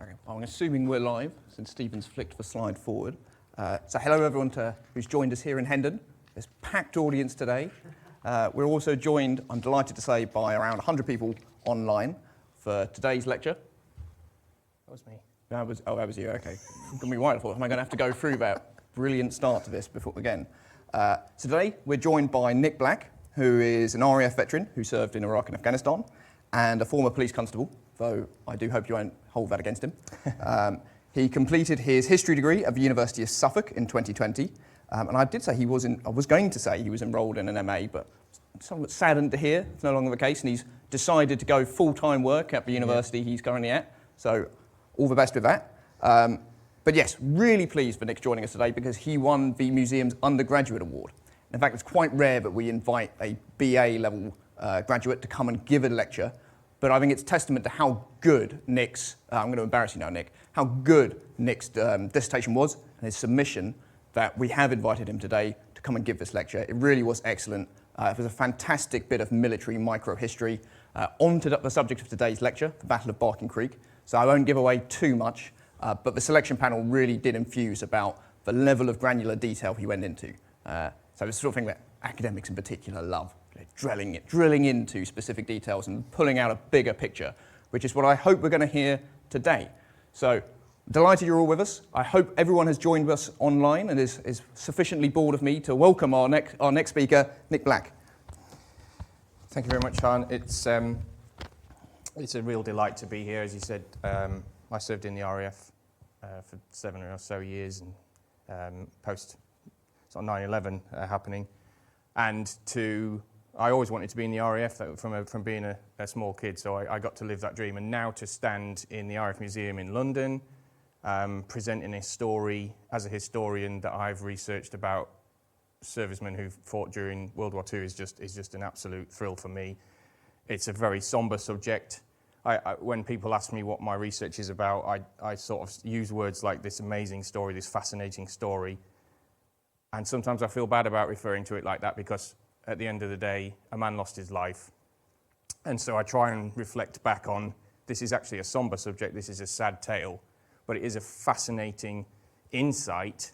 Okay. I'm assuming we're live, since Stephen's flicked the slide forward. So hello everyone who's joined us here in Hendon. There's a packed audience today. We're also joined, I'm delighted to say, by around 100 people online for today's lecture. That was me. That was you, okay. Got me right, I thought, am I going to have to go through that brilliant start to this before again? So today we're joined by Nick Black, who is an RAF veteran who served in Iraq and Afghanistan, and a former police constable, though I do hope you won't hold that against him. He completed his history degree at the University of Suffolk in 2020, and I was going to say he was enrolled in an MA, but somewhat saddened to hear it's no longer the case, and he's decided to go full-time work at the university he's currently at, so all the best with that. But yes, really pleased for Nick joining us today because he won the museum's undergraduate award. In fact, it's quite rare that we invite a BA level graduate to come and give a lecture, but I think it's testament to how good Nick's, I'm going to embarrass you now, Nick, how good Nick's dissertation was and his submission that we have invited him today to come and give this lecture. It really was excellent. It was a fantastic bit of military micro-history. On to the subject of today's lecture, the Battle of Barking Creek. So I won't give away too much, but the selection panel really did infuse about the level of granular detail he went into. So it's the sort of thing that academics in particular love, drilling into specific details and pulling out a bigger picture, which is what I hope we're going to hear today. So delighted you're all with us. I hope everyone has joined us online and is sufficiently bored of me to welcome our next speaker, Nick Black. Thank you very much, Han. It's a real delight to be here. As you said, I served in the RAF for 7 or so years, and post 9/11 happening, and I always wanted to be in the RAF from being a small kid, so I got to live that dream. And now to stand in the RAF Museum in London, presenting a story as a historian that I've researched about servicemen who fought during World War II is just an absolute thrill for me. It's a very somber subject. When people ask me what my research is about, I sort of use words like this amazing story, this fascinating story. And sometimes I feel bad about referring to it like that because at the end of the day, a man lost his life. And so I try and reflect back on, this is actually a somber subject, this is a sad tale, but it is a fascinating insight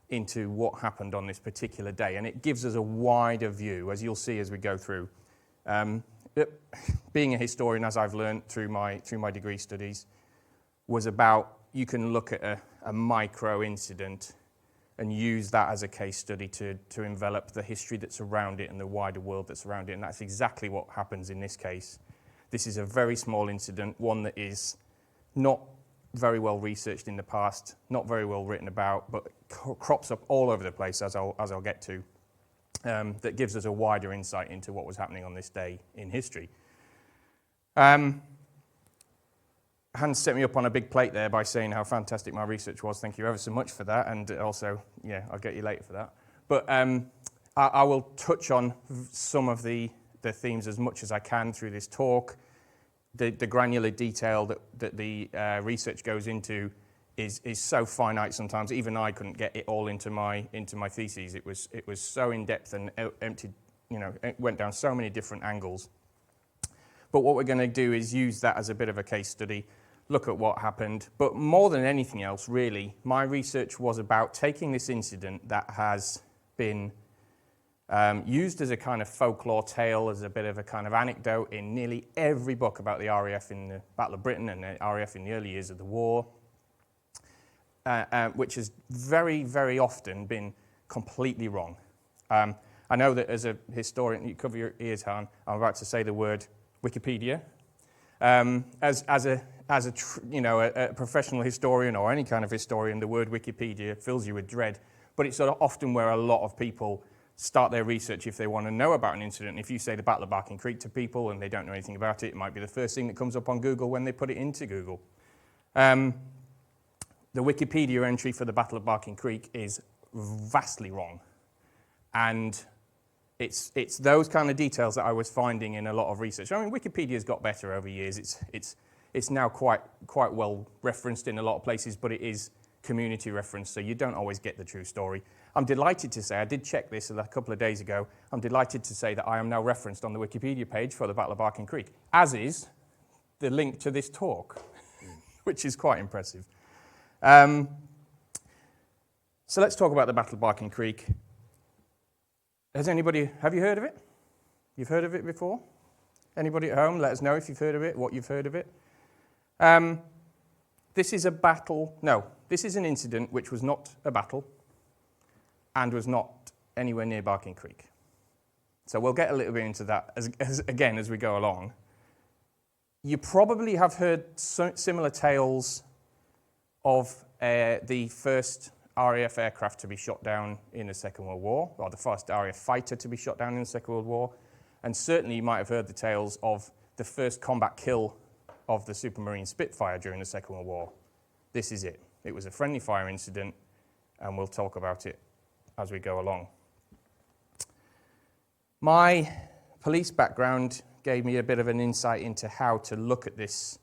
into what happened on this particular day. And it gives us a wider view, as you'll see as we go through. Being a historian, as I've learned through my degree studies, was about, you can look at a micro incident and use that as a case study to envelop the history that's around it and the wider world that's around it. And that's exactly what happens in this case. This is a very small incident, one that is not very well researched in the past, not very well written about, but crops up all over the place, as I'll get to, that gives us a wider insight into what was happening on this day in history. Hans set me up on a big plate there by saying how fantastic my research was. Thank you ever so much for that, and also, yeah, I'll get you later for that. But I will touch on some of the themes as much as I can through this talk. The granular detail that the research goes into is so finite sometimes. Even I couldn't get it all into my theses. It was so in depth and emptied, it went down so many different angles. But what we're going to do is use that as a bit of a case study, look at what happened. But more than anything else, really, my research was about taking this incident that has been used as a kind of folklore tale, as a bit of a kind of anecdote in nearly every book about the RAF in the Battle of Britain and the RAF in the early years of the war, which has very, very often been completely wrong. I know that as a historian, you cover your ears, Han, I'm about to say the word Wikipedia. As a professional historian or any kind of historian, the word Wikipedia fills you with dread. But it's sort of often where a lot of people start their research if they want to know about an incident. If you say the Battle of Barking Creek to people and they don't know anything about it, it might be the first thing that comes up on Google when they put it into Google. The Wikipedia entry for the Battle of Barking Creek is vastly wrong, and it's those kind of details that I was finding in a lot of research. I mean, Wikipedia's got better over years. It's now quite well referenced in a lot of places, but it is community reference, so you don't always get the true story. I'm delighted to say, I did check this a couple of days ago, I'm delighted to say that I am now referenced on the Wikipedia page for the Battle of Barking Creek, as is the link to this talk, which is quite impressive. So let's talk about the Battle of Barking Creek. Have you heard of it? You've heard of it before? Anybody at home, let us know if you've heard of it, what you've heard of it. This is an incident which was not a battle and was not anywhere near Barking Creek. So we'll get a little bit into that as we go along. You probably have heard similar tales of the first RAF aircraft to be shot down in the Second World War, or the first RAF fighter to be shot down in the Second World War. And certainly you might have heard the tales of the first combat kill of the Supermarine Spitfire during the Second World War. This is it. It was a friendly fire incident, and we'll talk about it as we go along. My police background gave me a bit of an insight into how to look at this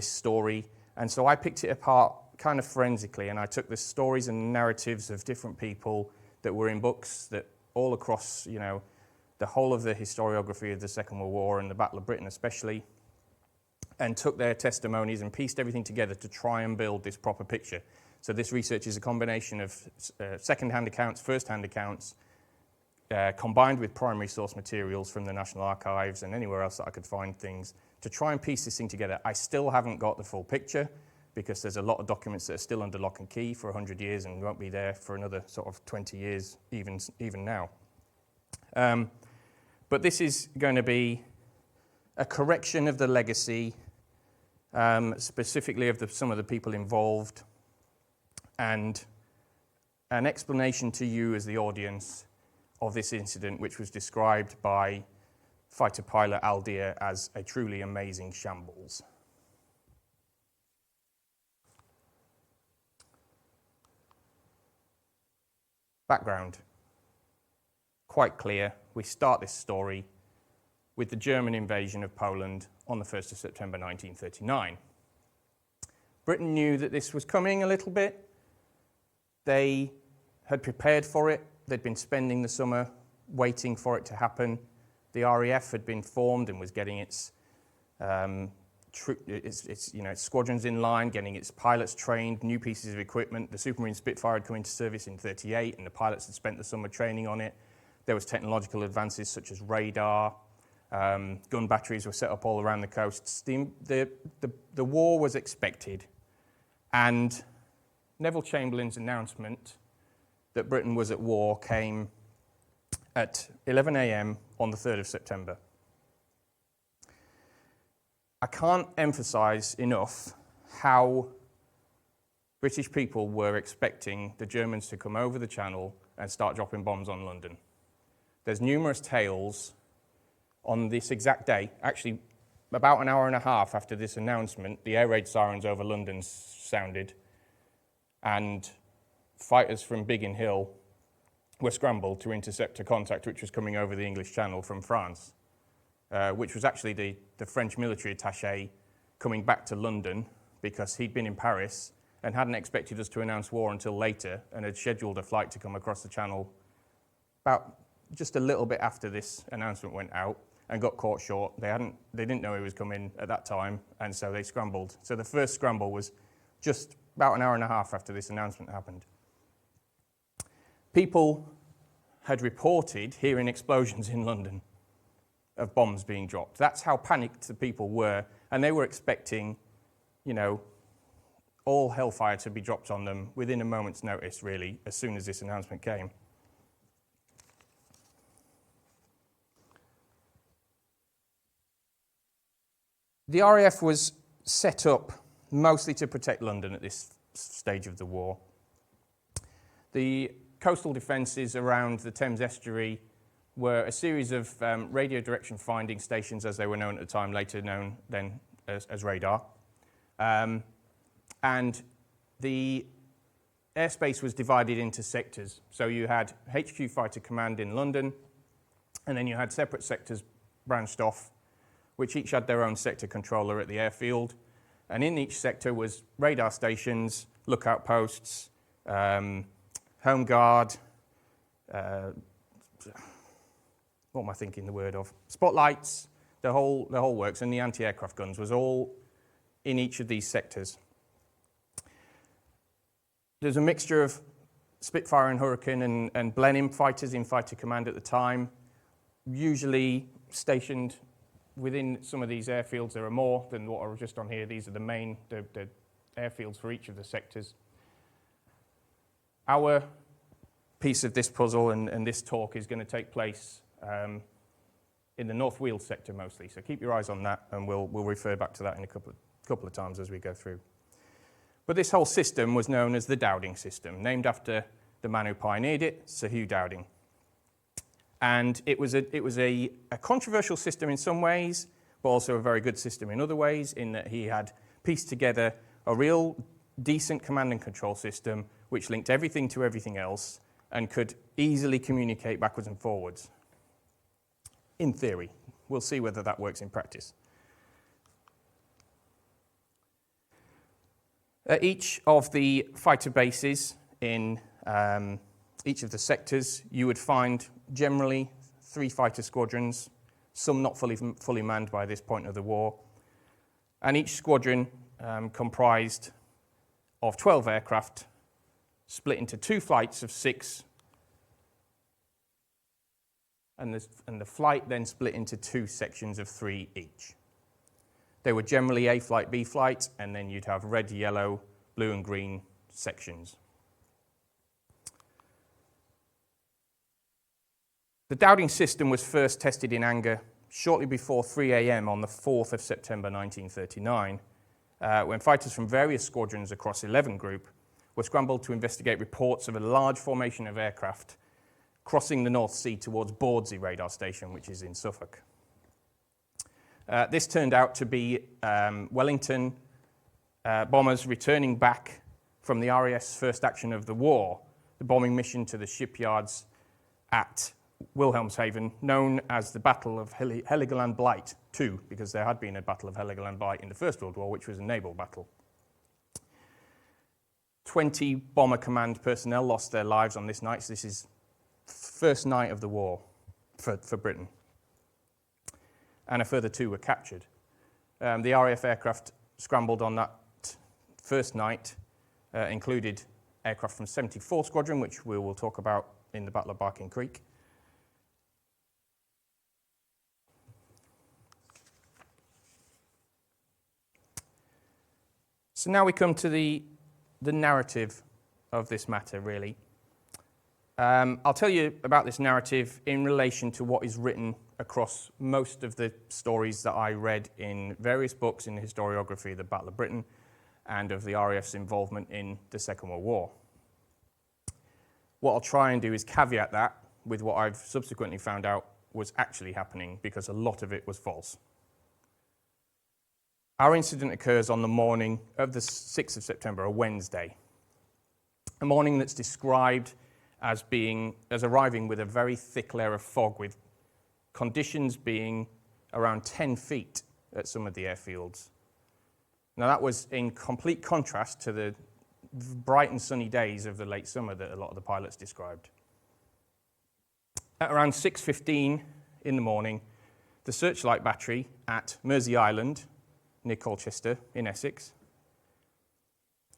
story, and so I picked it apart kind of forensically, and I took the stories and narratives of different people that were in books that all across, the whole of the historiography of the Second World War and the Battle of Britain especially, and took their testimonies and pieced everything together to try and build this proper picture. So this research is a combination of second-hand accounts, first-hand accounts, combined with primary source materials from the National Archives and anywhere else that I could find things to try and piece this thing together. I still haven't got the full picture because there's a lot of documents that are still under lock and key for 100 years and won't be there for another sort of 20 years even now. But this is going to be a correction of the legacy, specifically of some of the people involved, and an explanation to you as the audience of this incident, which was described by fighter pilot Al Deer as a truly amazing shambles. Background. Quite clear. We start this story with the German invasion of Poland on the 1st of September 1939. Britain knew that this was coming a little bit. They had prepared for it. They'd been spending the summer waiting for it to happen. The RAF had been formed and was getting its squadrons in line, getting its pilots trained, new pieces of equipment. The Supermarine Spitfire had come into service in 1938, and the pilots had spent the summer training on it. There was technological advances such as radar. Gun batteries were set up all around the coasts. The war was expected, and Neville Chamberlain's announcement that Britain was at war came at 11 a.m. on the 3rd of September. I can't emphasize enough how British people were expecting the Germans to come over the Channel and start dropping bombs on London. There's numerous tales on this exact day, actually about an hour and a half after this announcement, the air raid sirens over London sounded, and fighters from Biggin Hill were scrambled to intercept a contact which was coming over the English Channel from France, which was actually the French military attaché coming back to London because he'd been in Paris and hadn't expected us to announce war until later and had scheduled a flight to come across the Channel about just a little bit after this announcement went out and got caught short. They didn't know he was coming at that time, and so they scrambled. So the first scramble was just about an hour and a half after this announcement happened. People had reported hearing explosions in London of bombs being dropped. That's how panicked the people were, and they were expecting, all hellfire to be dropped on them within a moment's notice, really, as soon as this announcement came. The RAF was set up mostly to protect London at this stage of the war. The coastal defences around the Thames estuary were a series of radio direction finding stations, as they were known at the time, later known then as radar. And the airspace was divided into sectors. So you had HQ Fighter Command in London, and then you had separate sectors branched off, which each had their own sector controller at the airfield. And in each sector was radar stations, lookout posts, home guard, what am I thinking the word of? Spotlights, the whole works, and the anti-aircraft guns was all in each of these sectors. There's a mixture of Spitfire and Hurricane and Blenheim fighters in fighter command at the time, usually stationed within some of these airfields. There are more than what are just on here. These are the main the airfields for each of the sectors. Our piece of this puzzle and this talk is going to take place in the North Weald sector mostly, so keep your eyes on that, and we'll refer back to that in a couple of times as we go through. But this whole system was known as the Dowding System, named after the man who pioneered it, Sir Hugh Dowding. And it was a controversial system in some ways, but also a very good system in other ways, in that he had pieced together a real decent command and control system which linked everything to everything else and could easily communicate backwards and forwards. In theory. We'll see whether that works in practice. At each of the fighter bases in each of the sectors, you would find generally 3 fighter squadrons, some not fully manned by this point of the war, and each squadron comprised of 12 aircraft, split into 2 flights of 6, and the flight then split into 2 sections of 3 each. They were generally A flight, B flight, and then you'd have red, yellow, blue and green sections. The Dowding system was first tested in anger shortly before 3 a.m. on the 4th of September 1939, when fighters from various squadrons across 11 Group were scrambled to investigate reports of a large formation of aircraft crossing the North Sea towards Bawdsey radar station, which is in Suffolk. This turned out to be Wellington bombers returning back from the RAF's first action of the war, the bombing mission to the shipyards at Wilhelmshaven, known as the Battle of Heligoland Bight II, because there had been a Battle of Heligoland Bight in the First World War, which was a naval battle. 20 Bomber Command personnel lost their lives on this night, so this is the first night of the war for Britain. And a further 2 were captured. The RAF aircraft scrambled on that first night included aircraft from 74 Squadron, which we will talk about in the Battle of Barking Creek. So now we come to the narrative of this matter, really. I'll tell you about this narrative in relation to what is written across most of the stories that I read in various books in the historiography of the Battle of Britain and of the RAF's involvement in the Second World War. What I'll try and do is caveat that with what I've subsequently found out was actually happening, because a lot of it was false. Our incident occurs on the morning of the 6th of September, a Wednesday, a morning that's described as arriving with a very thick layer of fog, with conditions being around 10 feet at some of the airfields. Now that was in complete contrast to the bright and sunny days of the late summer that a lot of the pilots described. At around 6:15 in the morning, the searchlight battery at Mersey Island, near Colchester in Essex,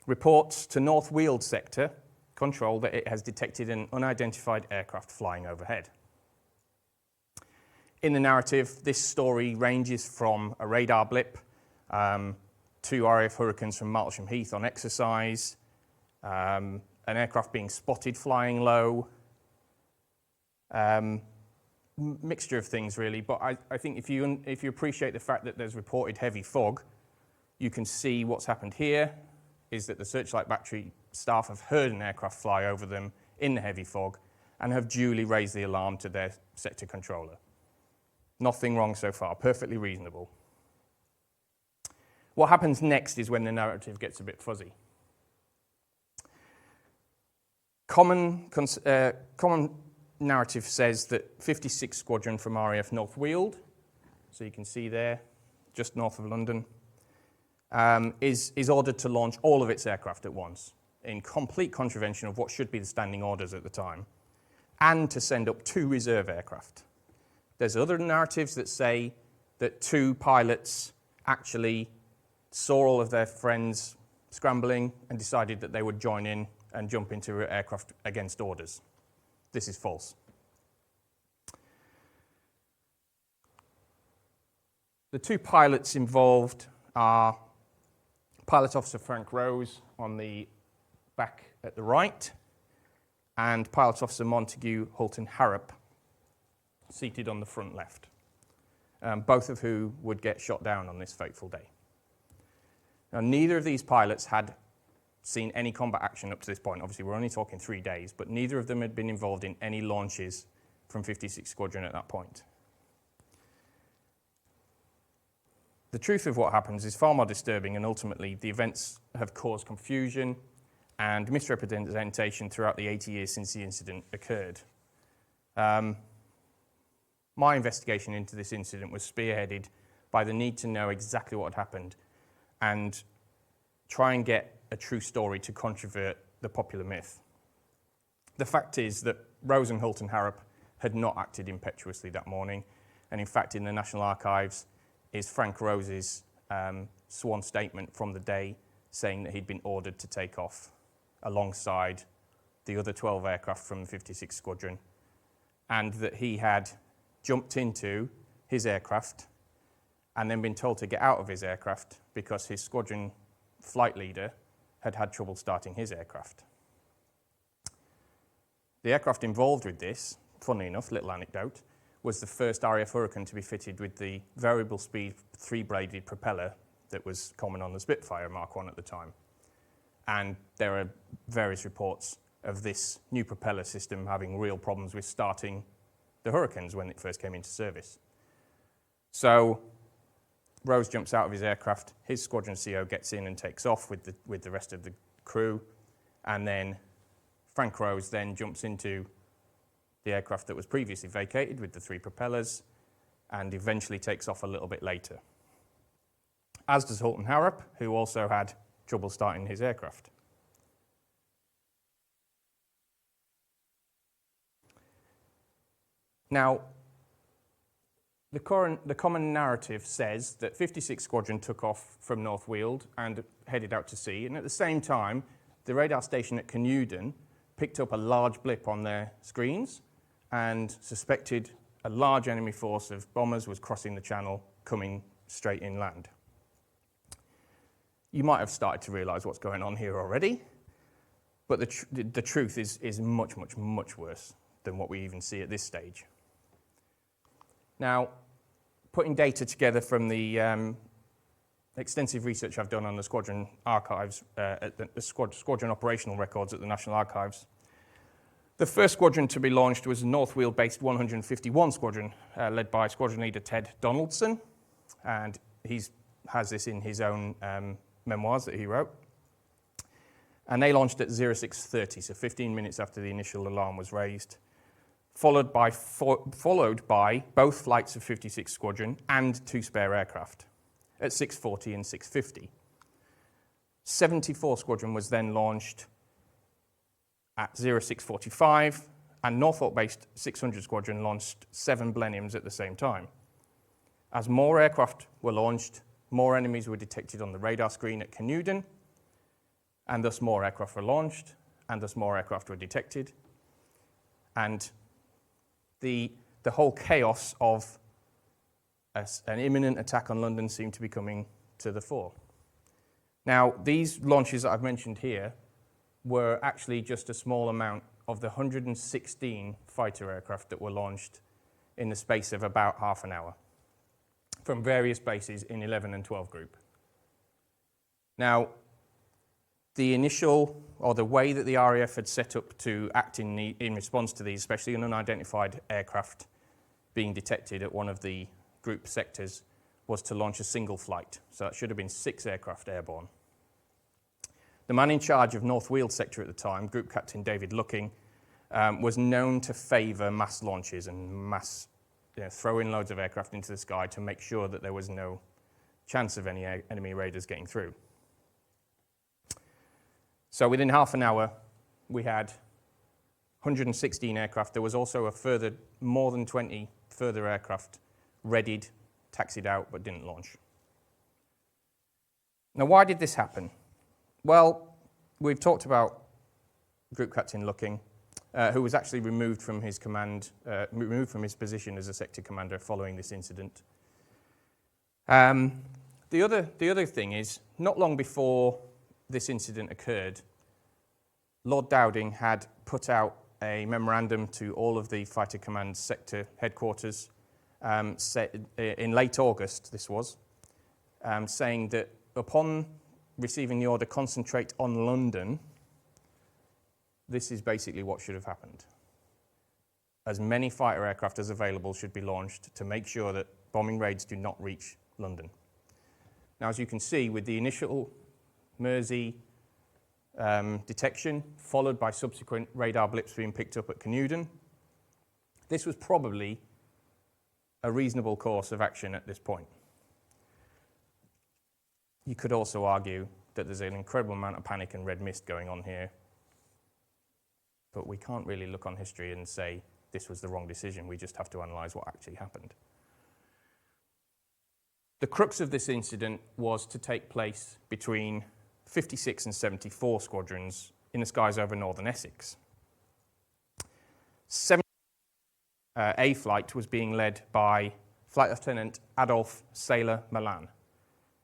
reports to North Weald sector control that it has detected an unidentified aircraft flying overhead. In the narrative, this story ranges from a radar blip, 2 RAF Hurricanes from Martlesham Heath on exercise, an aircraft being spotted flying low, mixture of things really, but I think if you appreciate the fact that there's reported heavy fog, you can see what's happened here is that the searchlight battery staff have heard an aircraft fly over them in the heavy fog and have duly raised the alarm to their sector controller. Nothing wrong so far, perfectly reasonable. What happens next is when the narrative gets a bit fuzzy. Common narrative says that 56 Squadron from RAF North Weald, so you can see there, just north of London, is ordered to launch all of its aircraft at once, in complete contravention of what should be the standing orders at the time, and to send up 2 reserve aircraft. There's other narratives that say that 2 pilots actually saw all of their friends scrambling and decided that they would join in and jump into aircraft against orders. This is false. The two pilots involved are Pilot Officer Frank Rose on the back at the right and Pilot Officer Montagu Hulton-Harrop seated on the front left, both of who would get shot down on this fateful day. Now, neither of these pilots had seen any combat action up to this point. Obviously, we're only talking 3 days, but neither of them had been involved in any launches from 56 Squadron at that point. The truth of what happens is far more disturbing, and ultimately the events have caused confusion and misrepresentation throughout the 80 years since the incident occurred. My investigation into this incident was spearheaded by the need to know exactly what had happened and try and get a true story to controvert the popular myth. The fact is that Rose and Hulton-Harrop had not acted impetuously that morning, and in fact in the National Archives is Frank Rose's sworn statement from the day saying that he'd been ordered to take off alongside the other 12 aircraft from the 56 Squadron, and that he had jumped into his aircraft and then been told to get out of his aircraft because his squadron flight leader had had trouble starting his aircraft. The aircraft involved with this, funnily enough, little anecdote, was the first RAF Hurricane to be fitted with the variable speed 3-bladed propeller that was common on the Spitfire Mark I at the time. And there are various reports of this new propeller system having real problems with starting the Hurricanes when it first came into service. So Rose jumps out of his aircraft, his squadron CO gets in and takes off with the rest of the crew, and then Frank Rose then jumps into the aircraft that was previously vacated with the 3 propellers and eventually takes off a little bit later. As does Hulton-Harrop, who also had trouble starting his aircraft. Now, the common narrative says that 56 Squadron took off from North Weald and headed out to sea, and at the same time, the radar station at Canewdon picked up a large blip on their screens and suspected a large enemy force of bombers was crossing the channel, coming straight inland. You might have started to realise what's going on here already, but the truth is much, much, much worse than what we even see at this stage. Now, putting data together from the extensive research I've done on the squadron archives, the squadron operational records at the National Archives, the first squadron to be launched was a North Weald-based 151 Squadron, led by Squadron Leader Ted Donaldson, and he has this in his own memoirs that he wrote. And they launched at 0630, so 15 minutes after the initial alarm was raised, followed by both flights of 56 Squadron and 2 spare aircraft at 6:40 and 6:50. 74 Squadron was then launched at 0645, and Norfolk-based 600 Squadron launched 7 Blenheims at the same time. As more aircraft were launched, more enemies were detected on the radar screen at Canewdon, and thus more aircraft were launched, and thus more aircraft were detected. And the whole chaos of an imminent attack on London seemed to be coming to the fore. Now, these launches that I've mentioned here were actually just a small amount of the 116 fighter aircraft that were launched in the space of about half an hour from various bases in 11 and 12 group. Now, the initial, or the way that the RAF had set up to act in response to these, especially an unidentified aircraft being detected at one of the group sectors, was to launch a single flight. So that should have been 6 aircraft airborne. The man in charge of North Weald sector at the time, Group Captain David Lucking, was known to favour mass launches and mass throwing loads of aircraft into the sky to make sure that there was no chance of any enemy raiders getting through. So within half an hour, we had 116 aircraft. There was also a further, more than 20 further aircraft readied, taxied out, but didn't launch. Now, why did this happen? Well, we've talked about Group Captain Lucking, who was actually removed from his position as a sector commander following this incident. The other thing is, not long before this incident occurred, Lord Dowding had put out a memorandum to all of the Fighter Command sector headquarters in late August, this was, saying that upon receiving the order, concentrate on London, this is basically what should have happened. As many fighter aircraft as available should be launched to make sure that bombing raids do not reach London. Now, as you can see, with the initial Mersey detection, followed by subsequent radar blips being picked up at Canewdon, this was probably a reasonable course of action at this point. You could also argue that there's an incredible amount of panic and red mist going on here, but we can't really look on history and say this was the wrong decision. We just have to analyse what actually happened. The crux of this incident was to take place between 56 and 74 squadrons in the skies over northern Essex. A flight was being led by Flight Lieutenant Adolf Sailor Malan.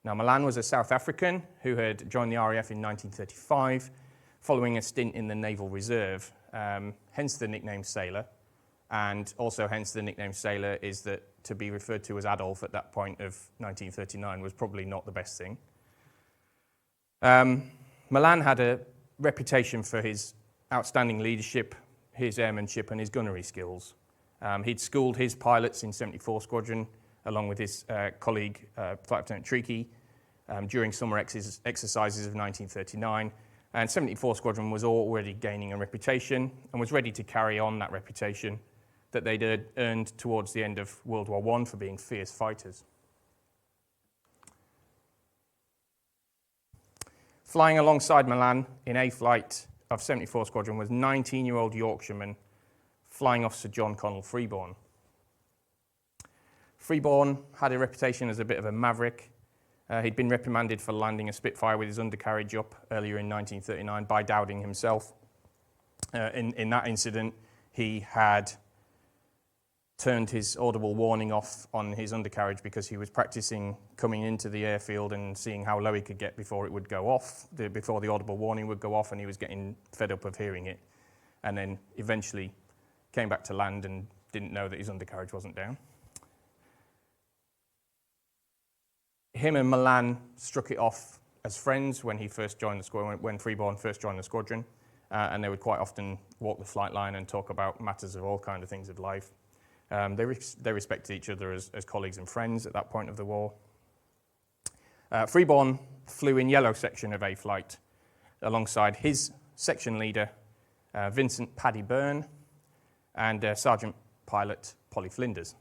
Now, Malan was a South African who had joined the RAF in 1935 following a stint in the Naval Reserve, hence the nickname Sailor, and also hence the nickname Sailor is that to be referred to as Adolf at that point of 1939 was probably not the best thing. Malan had a reputation for his outstanding leadership, his airmanship, and his gunnery skills. He'd schooled his pilots in 74 Squadron, along with his colleague, Flight Lieutenant Treaky, during summer exercises of 1939. And 74 Squadron was already gaining a reputation and was ready to carry on that reputation that they'd earned towards the end of World War I for being fierce fighters. Flying alongside Malan in A flight of 74 Squadron was 19-year-old Yorkshireman Flying Officer John Connell Freeborn. Freeborn had a reputation as a bit of a maverick. He'd been reprimanded for landing a Spitfire with his undercarriage up earlier in 1939 by Dowding himself. In that incident, he had turned his audible warning off on his undercarriage because he was practicing coming into the airfield and seeing how low he could get before it would go off, before the audible warning would go off, and he was getting fed up of hearing it. And then eventually came back to land and didn't know that his undercarriage wasn't down. Him and Malan struck it off as friends when he first joined the squadron, when Freeborn first joined the squadron, and they would quite often walk the flight line and talk about matters of all kinds of things of life. They respected each other as colleagues and friends at that point of the war. Freeborn flew in yellow section of A flight alongside his section leader, Vincent Paddy Byrne, and Sergeant Pilot Polly Flinders.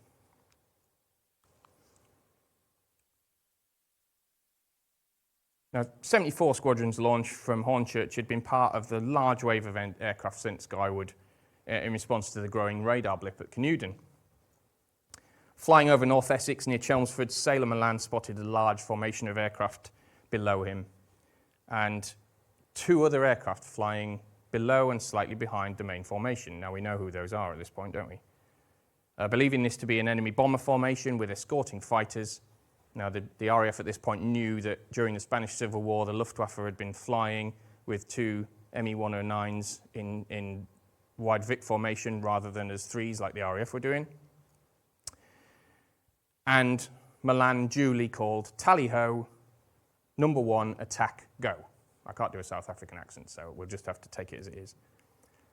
Now, 74 Squadron's launch from Hornchurch had been part of the large wave of aircraft sent skyward in response to the growing radar blip at Canewdon. Flying over North Essex near Chelmsford, Sailor Malan spotted a large formation of aircraft below him, and two other aircraft flying below and slightly behind the main formation. Now, we know who those are at this point, don't we? Believing this to be an enemy bomber formation with escorting fighters. Now, the RAF at this point knew that during the Spanish Civil War, the Luftwaffe had been flying with two Me-109s in wide Vic formation rather than as threes like the RAF were doing. And Malan duly called tally-ho, number one, attack, go. I can't do a South African accent, so we'll just have to take it as it is.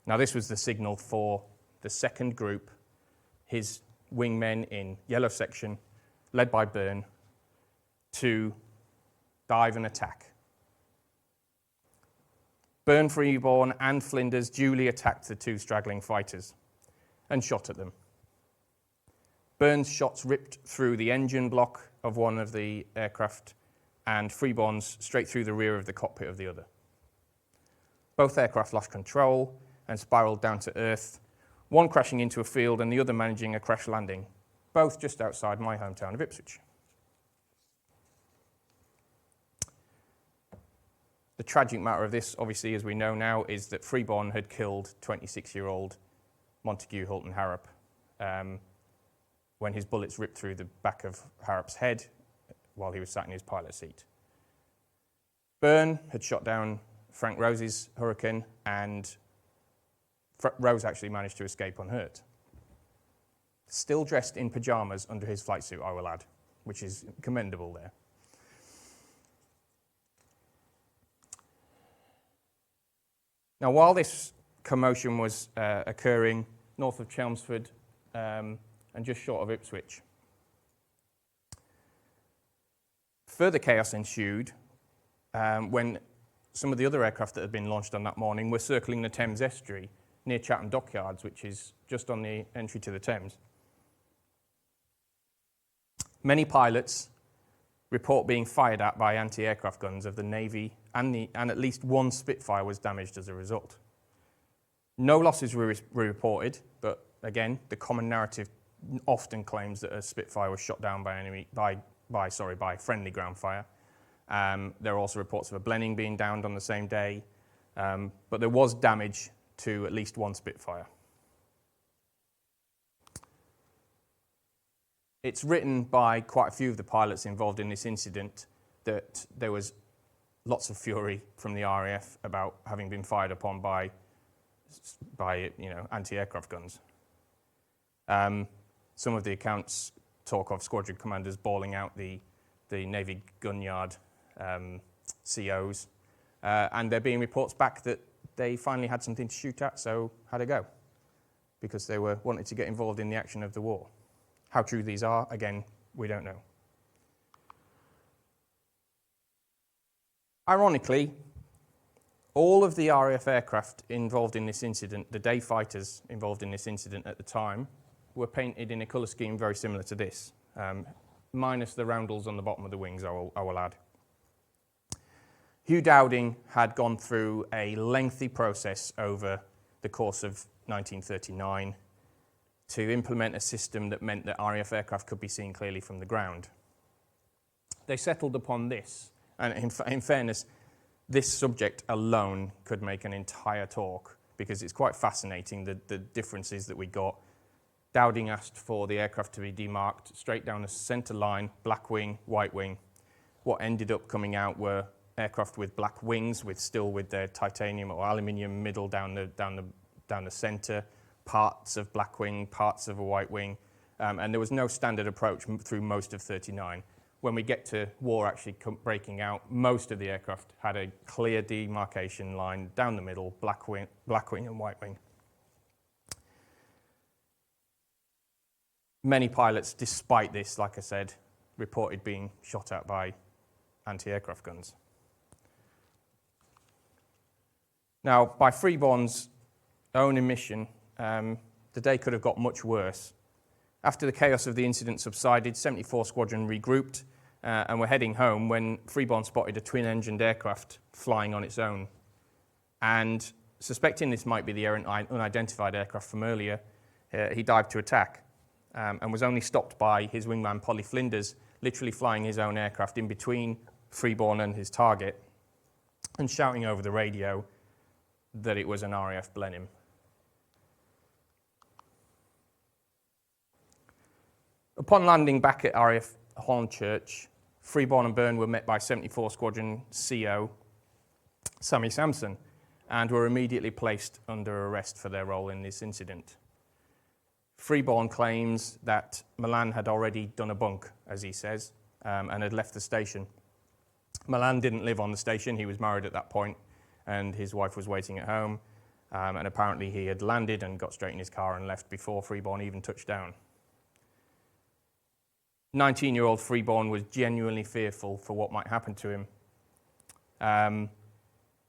Now, this was the signal for the second group, his wingmen in yellow section, led by Byrne, to dive and attack. Byrne, Freeborn, and Flinders duly attacked the two straggling fighters and shot at them. Byrne's shots ripped through the engine block of one of the aircraft and Freeborn's straight through the rear of the cockpit of the other. Both aircraft lost control and spiraled down to earth, one crashing into a field and the other managing a crash landing, both just outside my hometown of Ipswich. The tragic matter of this, obviously, as we know now, is that Freeborn had killed 26-year-old Montagu Hulton-Harrop when his bullets ripped through the back of Harrop's head while he was sat in his pilot seat. Byrne had shot down Frank Rose's Hurricane, and Rose actually managed to escape unhurt. Still dressed in pyjamas under his flight suit, I will add, which is commendable there. Now, while this commotion was occurring north of Chelmsford and just short of Ipswich, further chaos ensued when some of the other aircraft that had been launched on that morning were circling the Thames estuary near Chatham Dockyards, which is just on the entry to the Thames. Many pilots report being fired at by anti-aircraft guns of the Navy, and at least one Spitfire was damaged as a result. No losses were reported, but again, the common narrative often claims that a Spitfire was shot down by friendly ground fire. There are also reports of a Blenheim being downed on the same day, but there was damage to at least one Spitfire. It's written by quite a few of the pilots involved in this incident that there was lots of fury from the RAF about having been fired upon by anti-aircraft guns. Some of the accounts talk of squadron commanders bawling out the Navy gun yard COs, and there being reports back that they finally had something to shoot at, so had a go, because they wanted to get involved in the action of the war. How true these are, again, we don't know. Ironically, all of the RAF aircraft involved in this incident, the day fighters involved in this incident at the time, were painted in a colour scheme very similar to this, minus the roundels on the bottom of the wings, I will add. Hugh Dowding had gone through a lengthy process over the course of 1939 to implement a system that meant that RAF aircraft could be seen clearly from the ground. They settled upon this, and in fairness, this subject alone could make an entire talk, because it's quite fascinating, the differences that we got. Dowding asked for the aircraft to be demarked straight down the centre line, black wing, white wing. What ended up coming out were aircraft with black wings, still with their titanium or aluminium middle down the centre, parts of black wing, parts of a white wing, and there was no standard approach through most of 39. When we get to war actually breaking out, most of the aircraft had a clear demarcation line down the middle, black wing and white wing. Many pilots, despite this, like I said, reported being shot at by anti-aircraft guns. Now, by Freeborn's own admission, the day could have got much worse. After the chaos of the incident subsided, 74 Squadron regrouped and were heading home when Freeborn spotted a twin-engined aircraft flying on its own. And suspecting this might be the unidentified aircraft from earlier, he dived to attack and was only stopped by his wingman, Polly Flinders, literally flying his own aircraft in between Freeborn and his target and shouting over the radio that it was an RAF Blenheim. Upon landing back at RAF Hornchurch, Freeborn and Byrne were met by 74 Squadron CO Sammy Sampson and were immediately placed under arrest for their role in this incident. Freeborn claims that Milan had already done a bunk, as he says, and had left the station. Milan didn't live on the station, he was married at that point, and his wife was waiting at home, and apparently he had landed and got straight in his car and left before Freeborn even touched down. 19-year-old Freeborn was genuinely fearful for what might happen to him.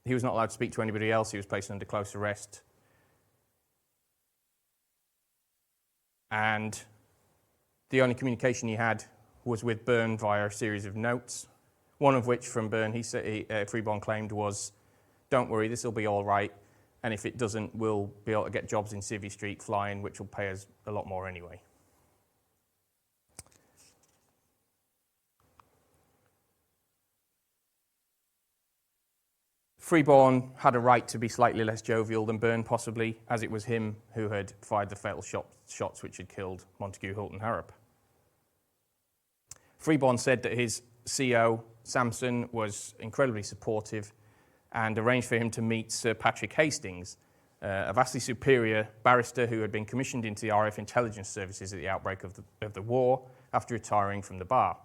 He was not allowed to speak to anybody else. He was placed under close arrest. And the only communication he had was with Byrne via a series of notes, one of which from Byrne, Freeborn claimed was, "Don't worry, this will be all right, and if it doesn't, we'll be able to get jobs in Civvy Street flying, which will pay us a lot more anyway." Freeborn had a right to be slightly less jovial than Byrne, possibly, as it was him who had fired the fatal shots which had killed Montagu Hulton-Harrop. Freeborn said that his CO, Sampson, was incredibly supportive and arranged for him to meet Sir Patrick Hastings, a vastly superior barrister who had been commissioned into the RAF intelligence services at the outbreak of the war after retiring from the bar.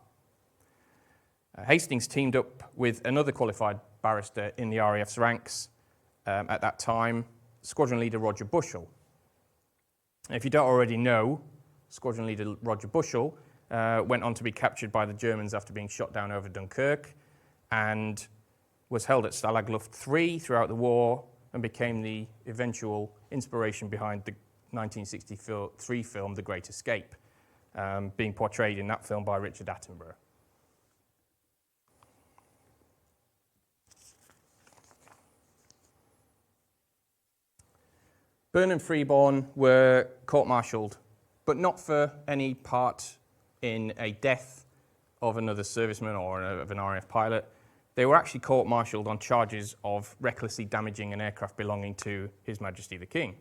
Hastings teamed up with another qualified barrister in the RAF's ranks at that time, Squadron Leader Roger Bushell. If you don't already know, Squadron Leader Roger Bushell went on to be captured by the Germans after being shot down over Dunkirk and was held at Stalag Luft 3 throughout the war and became the eventual inspiration behind the 1963 film The Great Escape, being portrayed in that film by Richard Attenborough. Byrne and Freeborn were court-martialed, but not for any part in a death of another serviceman or of an RAF pilot. They were actually court-martialed on charges of recklessly damaging an aircraft belonging to His Majesty the King.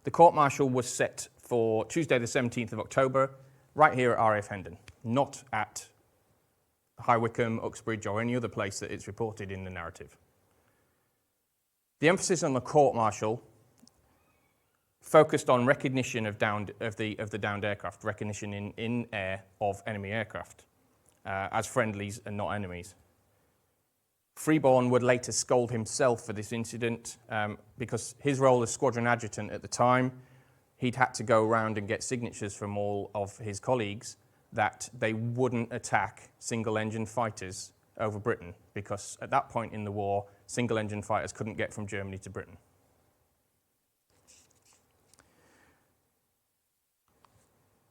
The court-martial was set for Tuesday the 17th of October, right here at RAF Hendon, not at High Wycombe, Uxbridge or any other place that it's reported in the narrative. The emphasis on the court-martial focused on recognition of the downed aircraft, recognition in air of enemy aircraft as friendlies and not enemies. Freeborn would later scold himself for this incident because his role as squadron adjutant at the time, he'd had to go around and get signatures from all of his colleagues that they wouldn't attack single-engine fighters over Britain, because at that point in the war, single-engine fighters couldn't get from Germany to Britain.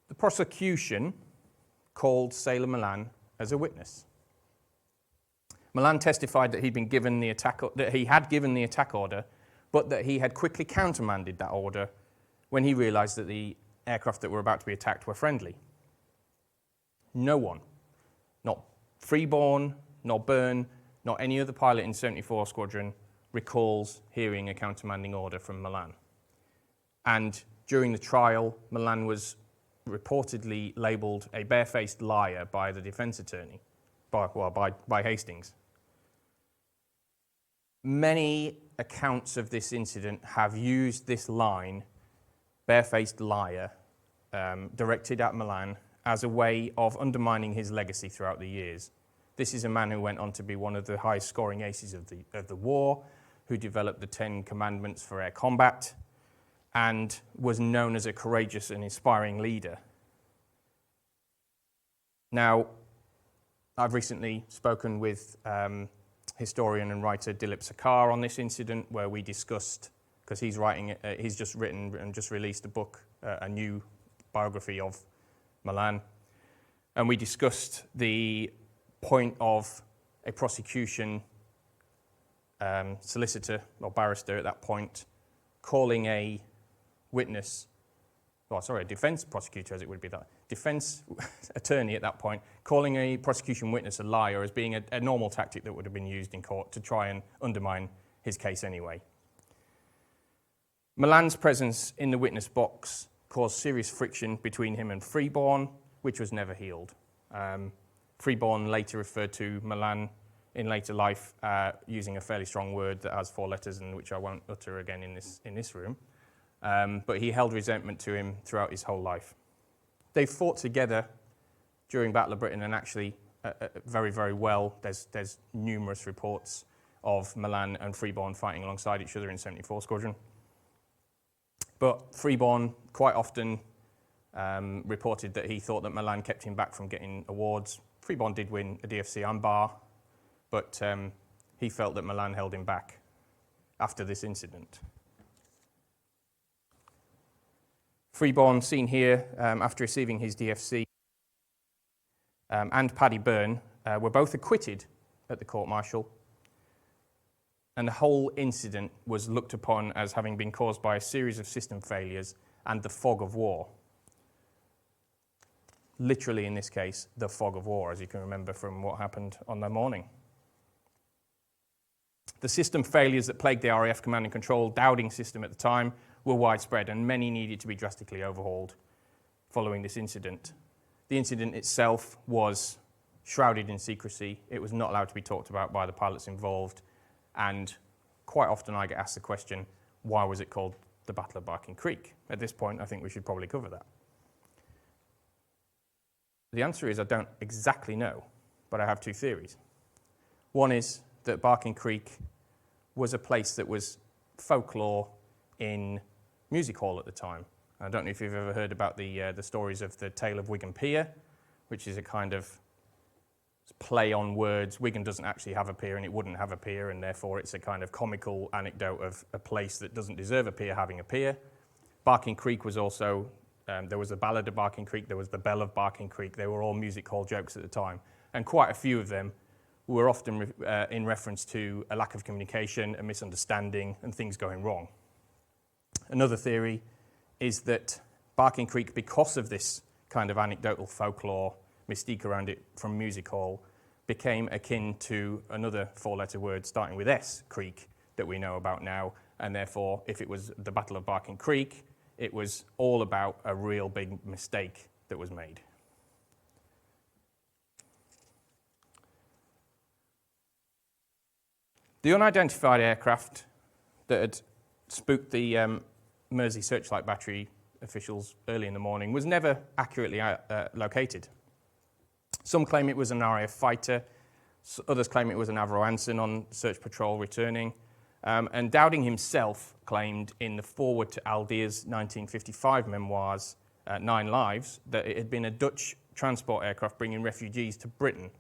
The prosecution called Sailor Malan as a witness. Malan testified that he had given the attack order, but that he had quickly countermanded that order when he realised that the aircraft that were about to be attacked were friendly. No one, not Freeborn, nor Byrne, nor any other pilot in 74 Squadron recalls hearing a countermanding order from Malan. And during the trial, Malan was reportedly labelled a barefaced liar by the defence attorney, by Hastings. Many accounts of this incident have used this line, barefaced liar, directed at Malan as a way of undermining his legacy throughout the years. This is a man who went on to be one of the highest scoring aces of the war, who developed the 10 Commandments for air combat, and was known as a courageous and inspiring leader. Now, I've recently spoken with historian and writer Dilip Sarkar on this incident, where we discussed, because he's just written and just released a book, a new biography of Malan, and we discussed the point of a prosecution solicitor or barrister at that point calling a witness, a defence prosecutor, as it would be, that defence attorney at that point, calling a prosecution witness a liar as being a normal tactic that would have been used in court to try and undermine his case anyway. Malan's presence in the witness box caused serious friction between him and Freeborn, which was never healed. Freeborn later referred to Malan in later life using a fairly strong word that has 4 letters and which I won't utter again in this room. But he held resentment to him throughout his whole life. They fought together during Battle of Britain and actually very, very well. There's numerous reports of Malan and Freeborn fighting alongside each other in 74 Squadron. But Freeborn quite often reported that he thought that Malan kept him back from getting awards. Freeborn did win a DFC and bar, but he felt that Malan held him back after this incident. Freeborn, seen here after receiving his DFC, and Paddy Byrne were both acquitted at the court-martial, and the whole incident was looked upon as having been caused by a series of system failures and the fog of war. Literally, in this case, the fog of war, as you can remember from what happened on that morning. The system failures that plagued the RAF command and control Dowding system at the time were widespread, and many needed to be drastically overhauled following this incident. The incident itself was shrouded in secrecy. It was not allowed to be talked about by the pilots involved, and quite often I get asked the question, why was it called the Battle of Barking Creek? At this point, I think we should probably cover that. The answer is I don't exactly know, but I have two theories. One is that Barking Creek was a place that was folklore in music hall at the time. I don't know if you've ever heard about the stories of the Tale of Wigan Pier, which is a kind of play on words. Wigan doesn't actually have a pier, and it wouldn't have a pier, and therefore it's a kind of comical anecdote of a place that doesn't deserve a pier having a pier. Barking Creek was also, there was the Ballad of Barking Creek, there was the Bell of Barking Creek. They were all music hall jokes at the time, and quite a few of them were often in reference to a lack of communication, a misunderstanding, and things going wrong. Another theory is that Barking Creek, because of this kind of anecdotal folklore mystique around it from music hall, became akin to another four-letter word starting with S, Creek, that we know about now, and therefore, if it was the Battle of Barking Creek, it was all about a real big mistake that was made. The unidentified aircraft that had spooked the Mersey Searchlight Battery officials early in the morning was never accurately located. Some claim it was an RAF fighter, others claim it was an Avro Anson on search patrol returning, and Dowding himself claimed in the foreword to Aldea's 1955 memoirs, 9 Lives, that it had been a Dutch transport aircraft bringing refugees to Britain.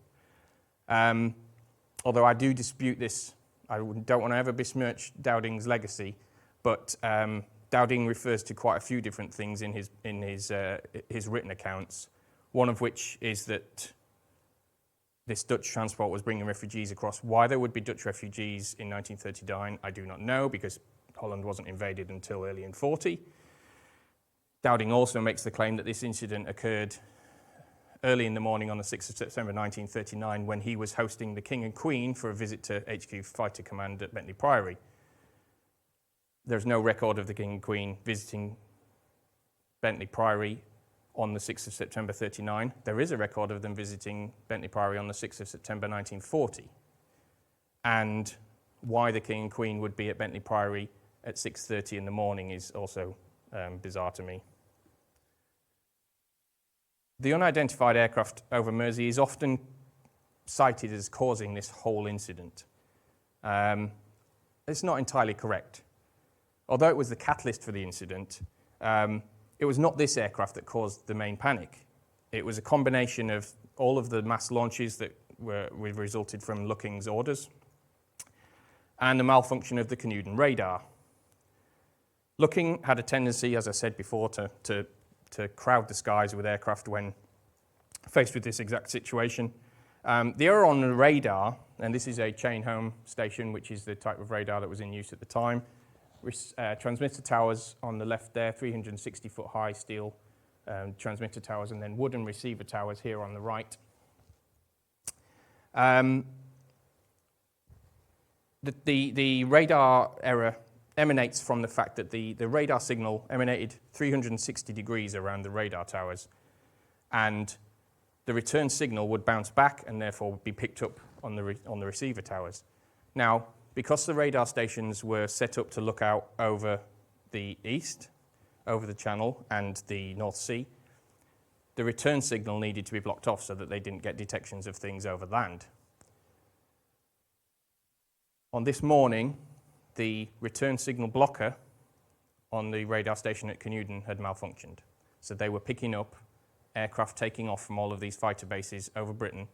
Although I do dispute this, I don't want to ever besmirch Dowding's legacy, but Dowding refers to quite a few different things in his written accounts, one of which is that this Dutch transport was bringing refugees across. Why there would be Dutch refugees in 1939, I do not know, because Holland wasn't invaded until early in 40. Dowding also makes the claim that this incident occurred early in the morning on the 6th of September 1939 when he was hosting the King and Queen for a visit to HQ Fighter Command at Bentley Priory. There's no record of the King and Queen visiting Bentley Priory on the 6th of September 39. There is a record of them visiting Bentley Priory on the 6th of September 1940. And why the King and Queen would be at Bentley Priory at 6:30 in the morning is also bizarre to me. The unidentified aircraft over Mersey is often cited as causing this whole incident. It's not entirely correct. Although it was the catalyst for the incident, it was not this aircraft that caused the main panic. It was a combination of all of the mass launches that resulted from Looking's orders and the malfunction of the Canuden radar. Looking had a tendency, as I said before, to crowd the skies with aircraft when faced with this exact situation. The error on the radar, and this is a chain home station, which is the type of radar that was in use at the time. Transmitter towers on the left there, 360-foot high steel transmitter towers, and then wooden receiver towers here on the right. The radar error emanates from the fact that the radar signal emanated 360 degrees around the radar towers, and the return signal would bounce back and therefore be picked up on the receiver towers. Now, because the radar stations were set up to look out over the east, over the Channel and the North Sea, the return signal needed to be blocked off so that they didn't get detections of things over land. On this morning, the return signal blocker on the radar station at Canuden had malfunctioned. So they were picking up aircraft taking off from all of these fighter bases over Britain,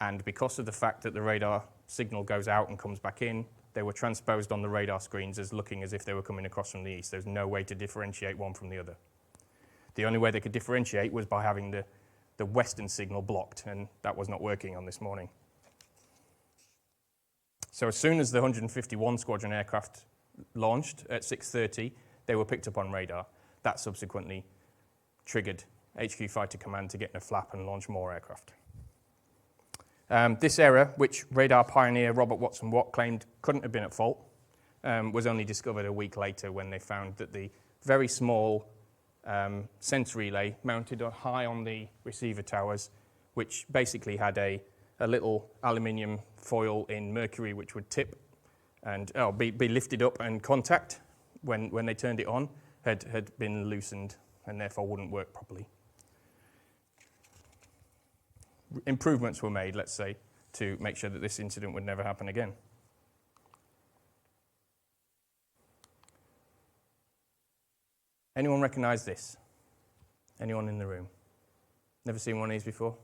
and because of the fact that the radar signal goes out and comes back in, they were transposed on the radar screens as looking as if they were coming across from the east. There's no way to differentiate one from the other. The only way they could differentiate was by having the western signal blocked, and that was not working on this morning. So as soon as the 151 Squadron aircraft launched at 6:30, they were picked up on radar. That subsequently triggered HQ Fighter Command to get in a flap and launch more aircraft. This error, which radar pioneer Robert Watson Watt claimed couldn't have been at fault, was only discovered a week later when they found that the very small sense relay mounted high on the receiver towers, which basically had a little aluminium foil in mercury which would tip and be lifted up and contact when they turned it on, had been loosened and therefore wouldn't work properly. Improvements were made, let's say, to make sure that this incident would never happen again. Anyone recognise this? Anyone in the room? Never seen one of these before?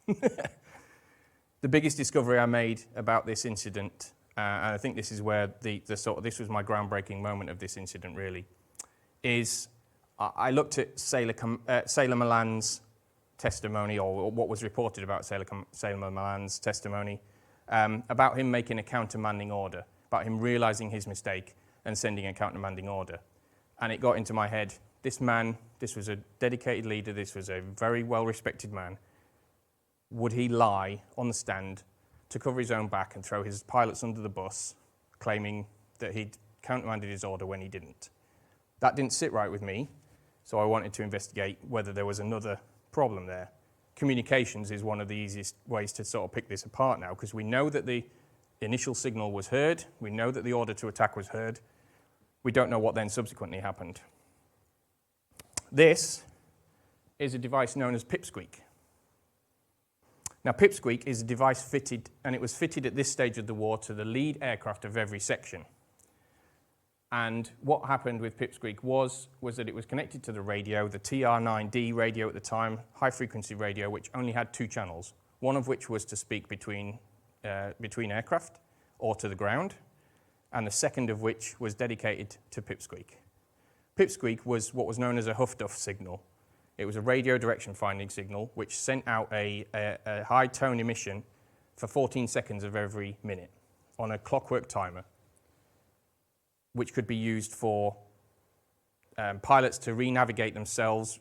The biggest discovery I made about this incident, and I think this is where this was my groundbreaking moment of this incident really, is I looked at Sailor Milan's testimony, or what was reported about Sailor Milan's testimony, about him making a countermanding order, about him realising his mistake and sending a countermanding order. And it got into my head, this man, this was a dedicated leader, this was a very well-respected man. Would he lie on the stand to cover his own back and throw his pilots under the bus, claiming that he'd countermanded his order when he didn't? That didn't sit right with me, so I wanted to investigate whether there was another problem there. Communications is one of the easiest ways to sort of pick this apart now, because we know that the initial signal was heard, we know that the order to attack was heard, we don't know what then subsequently happened. This is a device known as pipsqueak. Now, pipsqueak is a device fitted, and it was fitted at this stage of the war to the lead aircraft of every section. And what happened with pipsqueak was that it was connected to the radio, the TR9D radio at the time, high-frequency radio, which only had 2 channels, one of which was to speak between aircraft or to the ground, and the second of which was dedicated to pipsqueak. Pipsqueak was what was known as a huff-duff signal. It was a radio direction finding signal which sent out a high tone emission for 14 seconds of every minute on a clockwork timer, which could be used for pilots to re-navigate themselves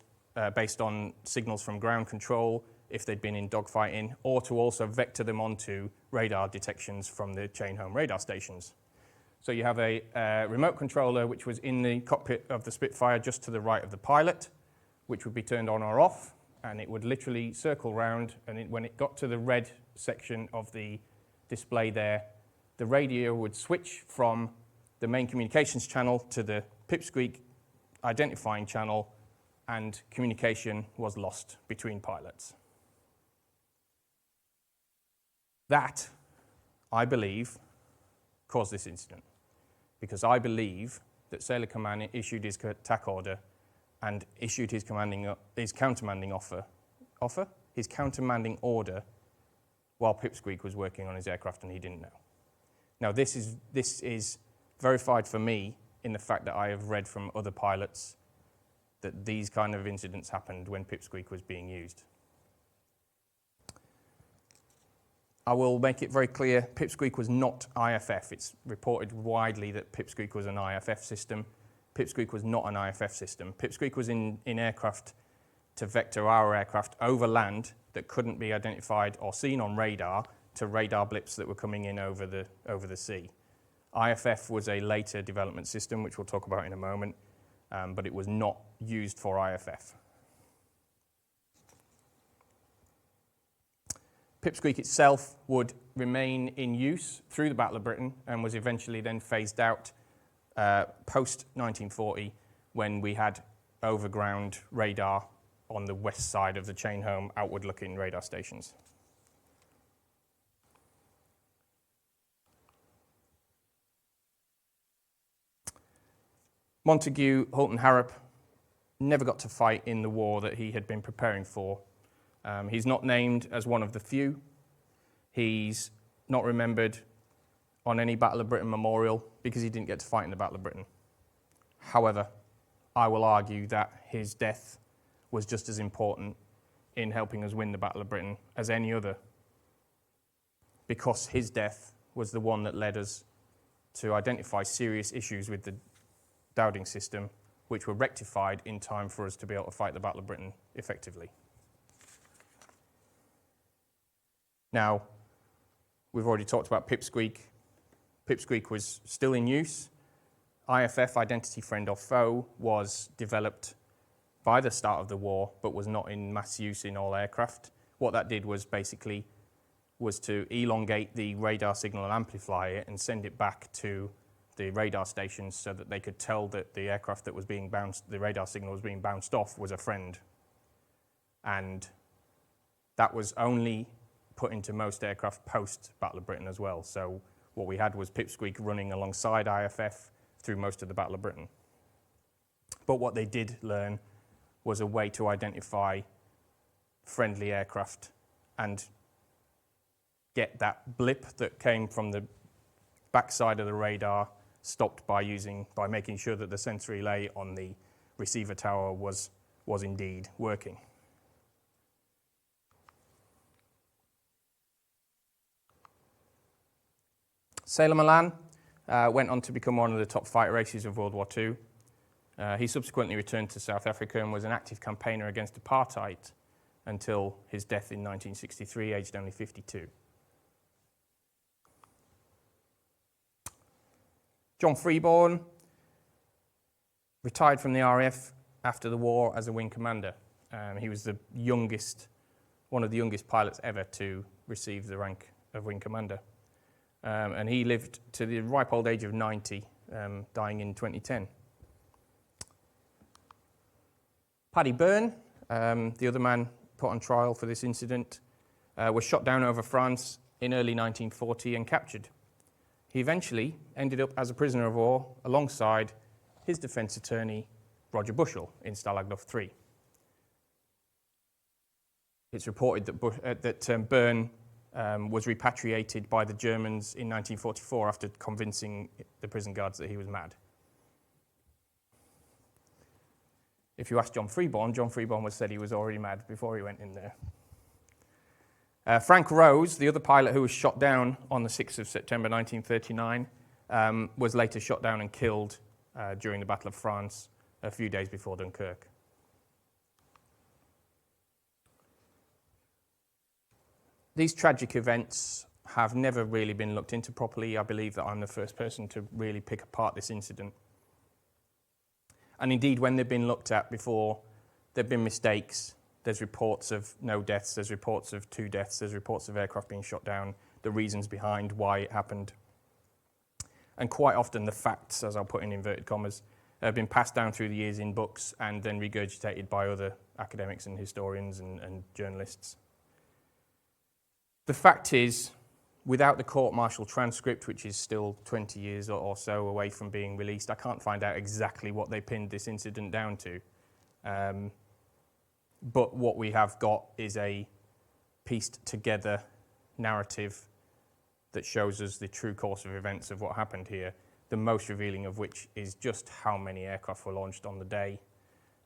based on signals from ground control if they'd been in dogfighting, or to also vector them onto radar detections from the chain-home radar stations. So you have a remote controller which was in the cockpit of the Spitfire just to the right of the pilot, which would be turned on or off, and it would literally circle round, and when it got to the red section of the display there, the radio would switch from the main communications channel to the pipsqueak identifying channel, and communication was lost between pilots. That, I believe, caused this incident, because I believe that Sailor Command issued his attack order and issued his countermanding order while pipsqueak was working on his aircraft and he didn't know. Now this is verified for me in the fact that I have read from other pilots that these kind of incidents happened when pipsqueak was being used. I will make it very clear, pipsqueak was not IFF. It's reported widely that pipsqueak was an IFF system. Pipsqueak was not an IFF system. Pipsqueak was in aircraft to vector our aircraft over land that couldn't be identified or seen on radar to radar blips that were coming in over the sea. IFF was a later development system, which we'll talk about in a moment, but it was not used for IFF. Pipsqueak itself would remain in use through the Battle of Britain and was eventually then phased out post-1940 when we had overground radar on the west side of the chain-home outward-looking radar stations. Montagu Hulton-Harrop never got to fight in the war that he had been preparing for. He's not named as one of the few. He's not remembered on any Battle of Britain memorial because he didn't get to fight in the Battle of Britain. However, I will argue that his death was just as important in helping us win the Battle of Britain as any other, because his death was the one that led us to identify serious issues with the Dowding System, which were rectified in time for us to be able to fight the Battle of Britain effectively. Now, we've already talked about Pipsqueak. Pipsqueak was still in use. IFF, identity friend or foe, was developed by the start of the war, but was not in mass use in all aircraft. What that did was basically to elongate the radar signal and amplify it and send it back to the radar stations so that they could tell that the aircraft that was being bounced, the radar signal was being bounced off, was a friend. And that was only put into most aircraft post Battle of Britain as well. So what we had was Pipsqueak running alongside IFF through most of the Battle of Britain. But what they did learn was a way to identify friendly aircraft and get that blip that came from the backside of the radar stopped by making sure that the sensor relay on the receiver tower was indeed working. Sailor Milan went on to become one of the top fighter races of World War II. He subsequently returned to South Africa and was an active campaigner against apartheid until his death in 1963, aged only 52. John Freeborn retired from the RAF after the war as a wing commander. He was one of the youngest pilots ever to receive the rank of wing commander. And he lived to the ripe old age of 90, dying in 2010. Paddy Byrne, the other man put on trial for this incident, was shot down over France in early 1940 and captured. He eventually ended up as a prisoner of war alongside his defence attorney, Roger Bushell, in Stalag Luft 3. It's reported that Byrne was repatriated by the Germans in 1944 after convincing the prison guards that he was mad. If you ask John Freeborn was said he was already mad before he went in there. Frank Rose, the other pilot who was shot down on the 6th of September 1939, was later shot down and killed during the Battle of France a few days before Dunkirk. These tragic events have never really been looked into properly. I believe that I'm the first person to really pick apart this incident. And indeed, when they've been looked at before, there have been mistakes. There's reports of no deaths, there's reports of 2 deaths, there's reports of aircraft being shot down, the reasons behind why it happened. And quite often the facts, as I'll put in inverted commas, have been passed down through the years in books and then regurgitated by other academics and historians and journalists. The fact is, without the court-martial transcript, which is still 20 years or so away from being released, I can't find out exactly what they pinned this incident down to. But what we have got is a pieced together narrative that shows us the true course of events of what happened here, the most revealing of which is just how many aircraft were launched on the day,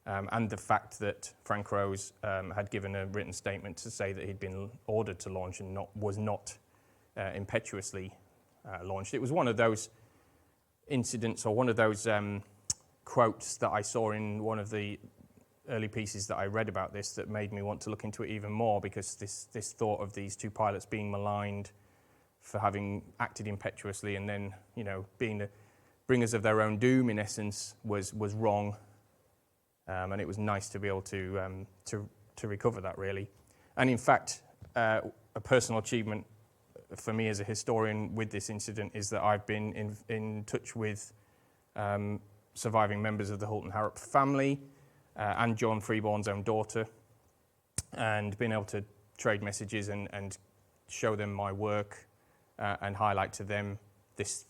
and the fact that Frank Rose had given a written statement to say that he'd been ordered to launch and was not impetuously launched. It was one of those incidents or one of those quotes that I saw in one of the early pieces that I read about this that made me want to look into it even more, because this thought of these 2 pilots being maligned for having acted impetuously and then, being the bringers of their own doom in essence was wrong. And it was nice to be able to recover that, really. And in fact, a personal achievement for me as a historian with this incident is that I've been in touch with surviving members of the Hulton-Harrop family and John Freeborn's own daughter, and been able to trade messages and show them my work and highlight to them this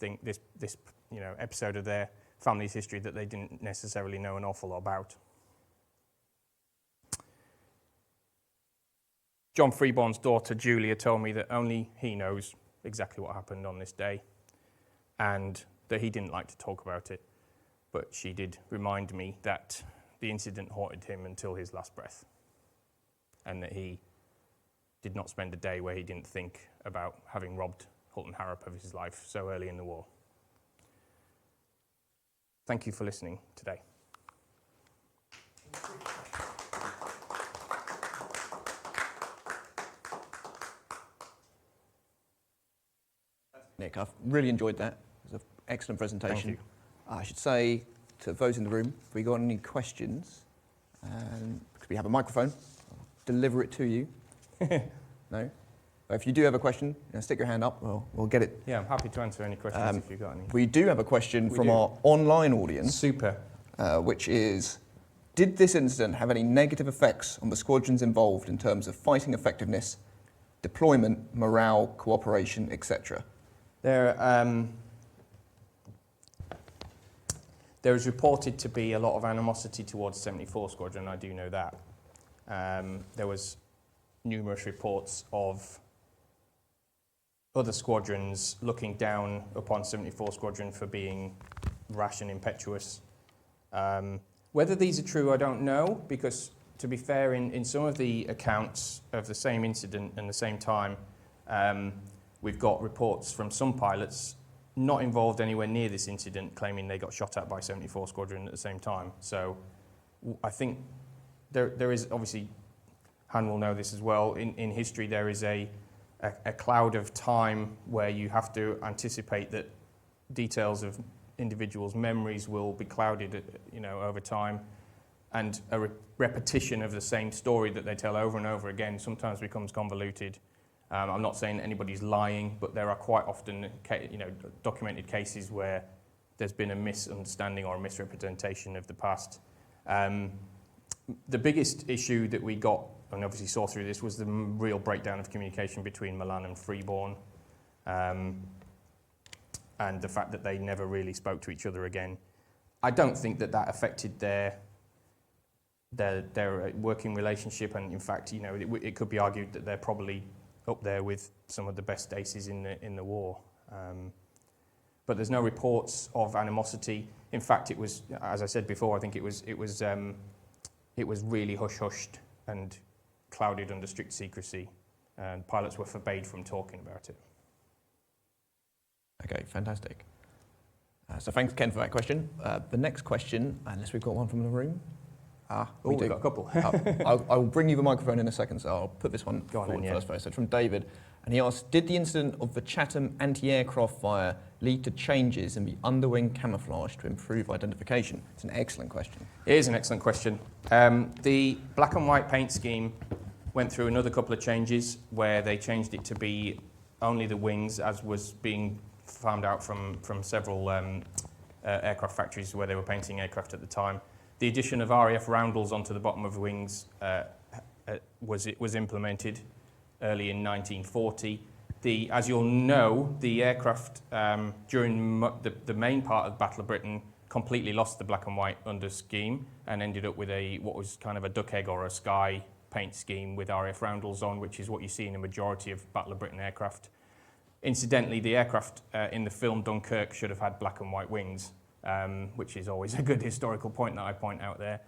episode of their family's history that they didn't necessarily know an awful lot about. John Freeborn's daughter, Julia, told me that only he knows exactly what happened on this day and that he didn't like to talk about it, but she did remind me that the incident haunted him until his last breath and that he did not spend a day where he didn't think about having robbed Hulton-Harrop of his life so early in the war. Thank you for listening today. Nick. I've really enjoyed that. It was an excellent presentation. Thank you. I should say to those in the room, if we got any questions, because we have a microphone, I'll deliver it to you. No? But if you do have a question, stick your hand up, we'll get it. Yeah, I'm happy to answer any questions if you've got any. We do have a question from our online audience, Super. which is, did this incident have any negative effects on the squadrons involved in terms of fighting effectiveness, deployment, morale, cooperation, etc.? There is reported to be a lot of animosity towards 74 Squadron, I do know that. There was numerous reports of other squadrons looking down upon 74 Squadron for being rash and impetuous. Whether these are true, I don't know, because to be fair, in some of the accounts of the same incident and the same time, we've got reports from some pilots not involved anywhere near this incident claiming they got shot at by 74 Squadron at the same time. So I think there is, obviously, Han will know this as well, in history there is a cloud of time where you have to anticipate that details of individuals' memories will be clouded, over time, and a repetition of the same story that they tell over and over again sometimes becomes convoluted. I'm not saying that anybody's lying, but there are quite often, documented cases where there's been a misunderstanding or a misrepresentation of the past. The biggest issue that we got, and obviously saw through this, was the real breakdown of communication between Milan and Freeborn, and the fact that they never really spoke to each other again. I don't think that affected their working relationship, and in fact, it could be argued that they're probably up there with some of the best aces in the war. But there's no reports of animosity. In fact, it was, as I said before, I think it was really hush-hushed and clouded under strict secrecy, and pilots were forbade from talking about it. Okay, fantastic. So thanks, Ken, for that question. The next question, unless we've got one from the room. We've got a couple. I'll bring you the microphone in a second, so I'll put this one forward first. So it's from David, and he asks, did the incident of the Chatham anti-aircraft fire lead to changes in the underwing camouflage to improve identification? It's an excellent question. It is an excellent question. The black and white paint scheme went through another couple of changes where they changed it to be only the wings, as was being found out from several aircraft factories where they were painting aircraft at the time. The addition of RAF roundels onto the bottom of the wings was implemented early in 1940. As you'll know, the aircraft during the main part of the Battle of Britain completely lost the black and white under scheme and ended up with what was kind of a duck egg or a sky paint scheme with RAF roundels on, which is what you see in a majority of Battle of Britain aircraft. Incidentally, the aircraft in the film Dunkirk should have had black and white wings, which is always a good historical point that I point out there,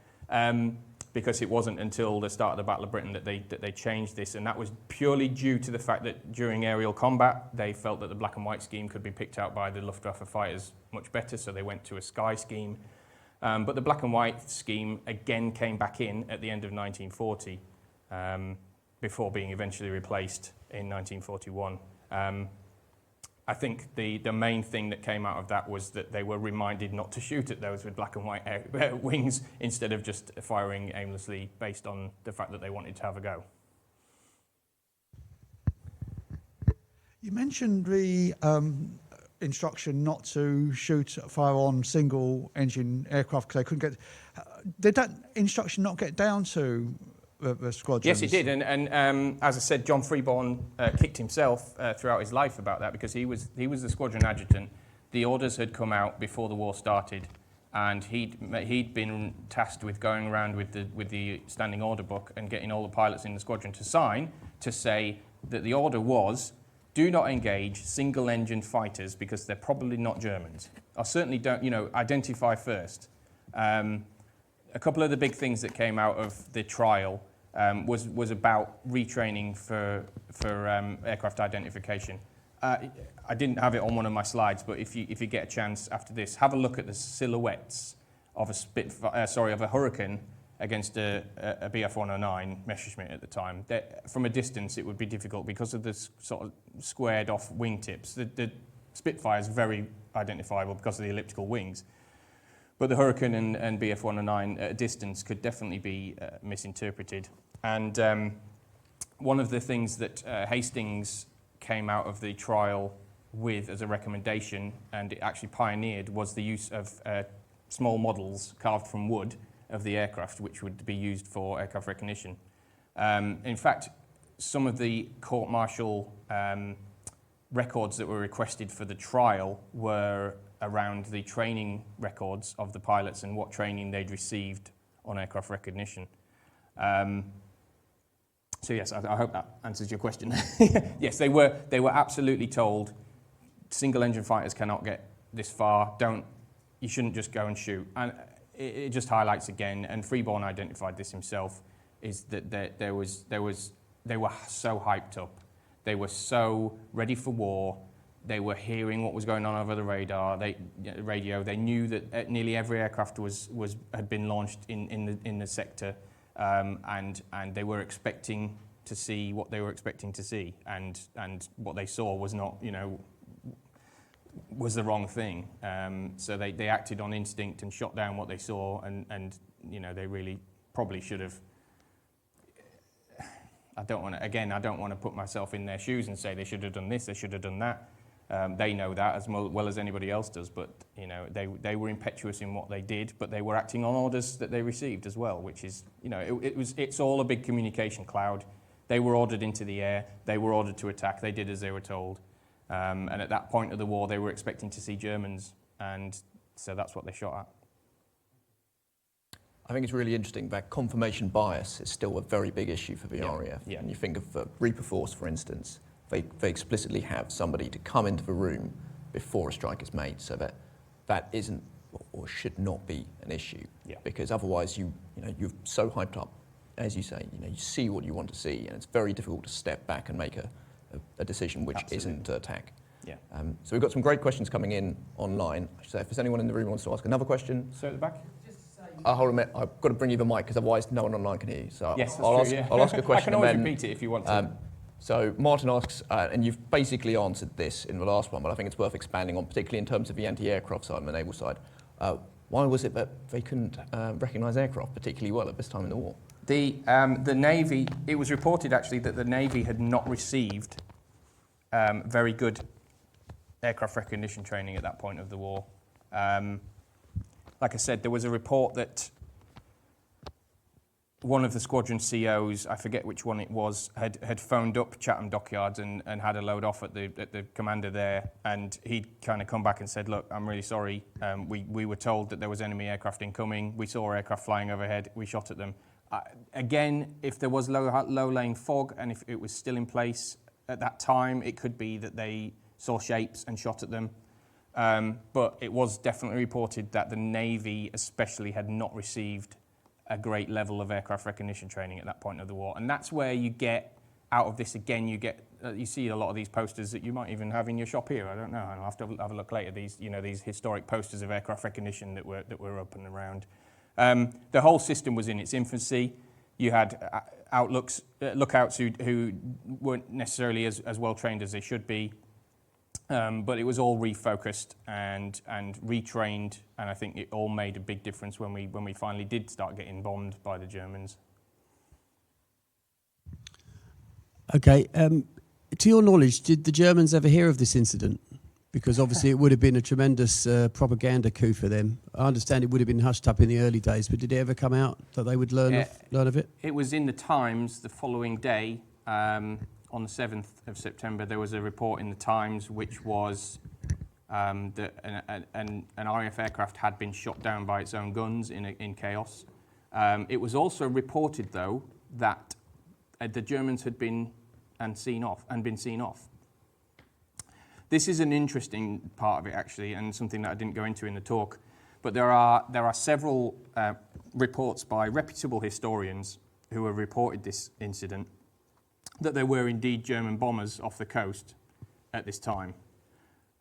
because it wasn't until the start of the Battle of Britain that they changed this, and that was purely due to the fact that during aerial combat they felt that the black and white scheme could be picked out by the Luftwaffe fighters much better, so they went to a sky scheme. But the black and white scheme again came back in at the end of 1940, before being eventually replaced in 1941. I think the main thing that came out of that was that they were reminded not to shoot at those with black and white wings instead of just firing aimlessly based on the fact that they wanted to have a go. You mentioned the instruction not to fire on single-engine aircraft because they couldn't get... did that instruction not get down to the squadrons? Yes, it did, and as I said, John Freeborn kicked himself throughout his life about that because he was the squadron adjutant. The orders had come out before the war started, and he'd been tasked with going around with the standing order book and getting all the pilots in the squadron to sign to say that the order was, do not engage single-engine fighters because they're probably not Germans. Or certainly don't, identify first. A couple of the big things that came out of the trial was about retraining for aircraft identification. I didn't have it on one of my slides, but if you get a chance after this, have a look at the silhouettes of a Hurricane against a Bf-109 Messerschmitt at the time. From a distance, it would be difficult because of the sort of squared-off wingtips. The Spitfire is very identifiable because of the elliptical wings. But the Hurricane and Bf-109 at a distance could definitely be misinterpreted. And one of the things that Hastings came out of the trial with as a recommendation, and it actually pioneered, was the use of small models carved from wood of the aircraft, which would be used for aircraft recognition. In fact, some of the court-martial records that were requested for the trial were around the training records of the pilots and what training they'd received on aircraft recognition. So yes, I hope that answers your question. Yes, they were absolutely told, single-engine fighters cannot get this far. You shouldn't just go and shoot. And it just highlights again, and Freeborn identified this himself, is that they were so hyped up. They were so ready for war. They were hearing what was going on over the radio. They knew that nearly every aircraft had been launched in the sector, and they were expecting to see what they were expecting to see, and what they saw was not, was the wrong thing. So they acted on instinct and shot down what they saw, and they really probably should have. I don't want to put myself in their shoes and say they should have done this, they should have done that. They know that as well as anybody else does, but they were impetuous in what they did, but they were acting on orders that they received as well, which is, it's all a big communication cloud. They were ordered into the air, they were ordered to attack, they did as they were told. And at that point of the war, they were expecting to see Germans, and so that's what they shot at. I think it's really interesting that confirmation bias is still a very big issue for the RAF. Yeah. And you think of Reaper Force, for instance, they explicitly have somebody to come into the room before a strike is made, so that isn't or should not be an issue. Yeah. Because otherwise you're so hyped up, as you say, you see what you want to see, and it's very difficult to step back and make a decision which isn't to attack. Yeah. So we've got some great questions coming in online. So if there's anyone in the room who wants to ask another question. So at the back? Hold on a minute, I've got to bring you the mic because otherwise no one online can hear you. So yes, I'll ask a question. I can always and then, repeat it if you want to. So Martin asks, and you've basically answered this in the last one, but I think it's worth expanding on, particularly in terms of the anti-aircraft side and the naval side. Why was it that they couldn't recognise aircraft particularly well at this time in the war? The Navy, it was reported actually that the Navy had not received very good aircraft recognition training at that point of the war. Like I said, there was a report that one of the squadron COs, I forget which one it was, had phoned up Chatham Dockyards and had a load off at the commander there, and he'd kind of come back and said, look, I'm really sorry, we were told that there was enemy aircraft incoming, we saw aircraft flying overhead, we shot at them. Again, if there was low-lying fog and if it was still in place at that time, it could be that they saw shapes and shot at them. But it was definitely reported that the Navy especially had not received a great level of aircraft recognition training at that point of the war. And that's where you get, out of this again, you see a lot of these posters that you might even have in your shop here, I don't know, I'll have to have a look later, these historic posters of aircraft recognition that were up and around. The whole system was in its infancy. You had lookouts who weren't necessarily as well trained as they should be. But it was all refocused and retrained, and I think it all made a big difference when we finally did start getting bombed by the Germans. Okay, to your knowledge, did the Germans ever hear of this incident? Because obviously it would have been a tremendous propaganda coup for them. I understand it would have been hushed up in the early days, but did it ever come out that they would learn of it? It was in the Times the following day. On the 7th of September, there was a report in the Times which was that an RAF aircraft had been shot down by its own guns in chaos. It was also reported, though, that the Germans had been seen off. This is an interesting part of it, actually, and something that I didn't go into in the talk. But there are several reports by reputable historians who have reported this incident, that there were indeed German bombers off the coast at this time.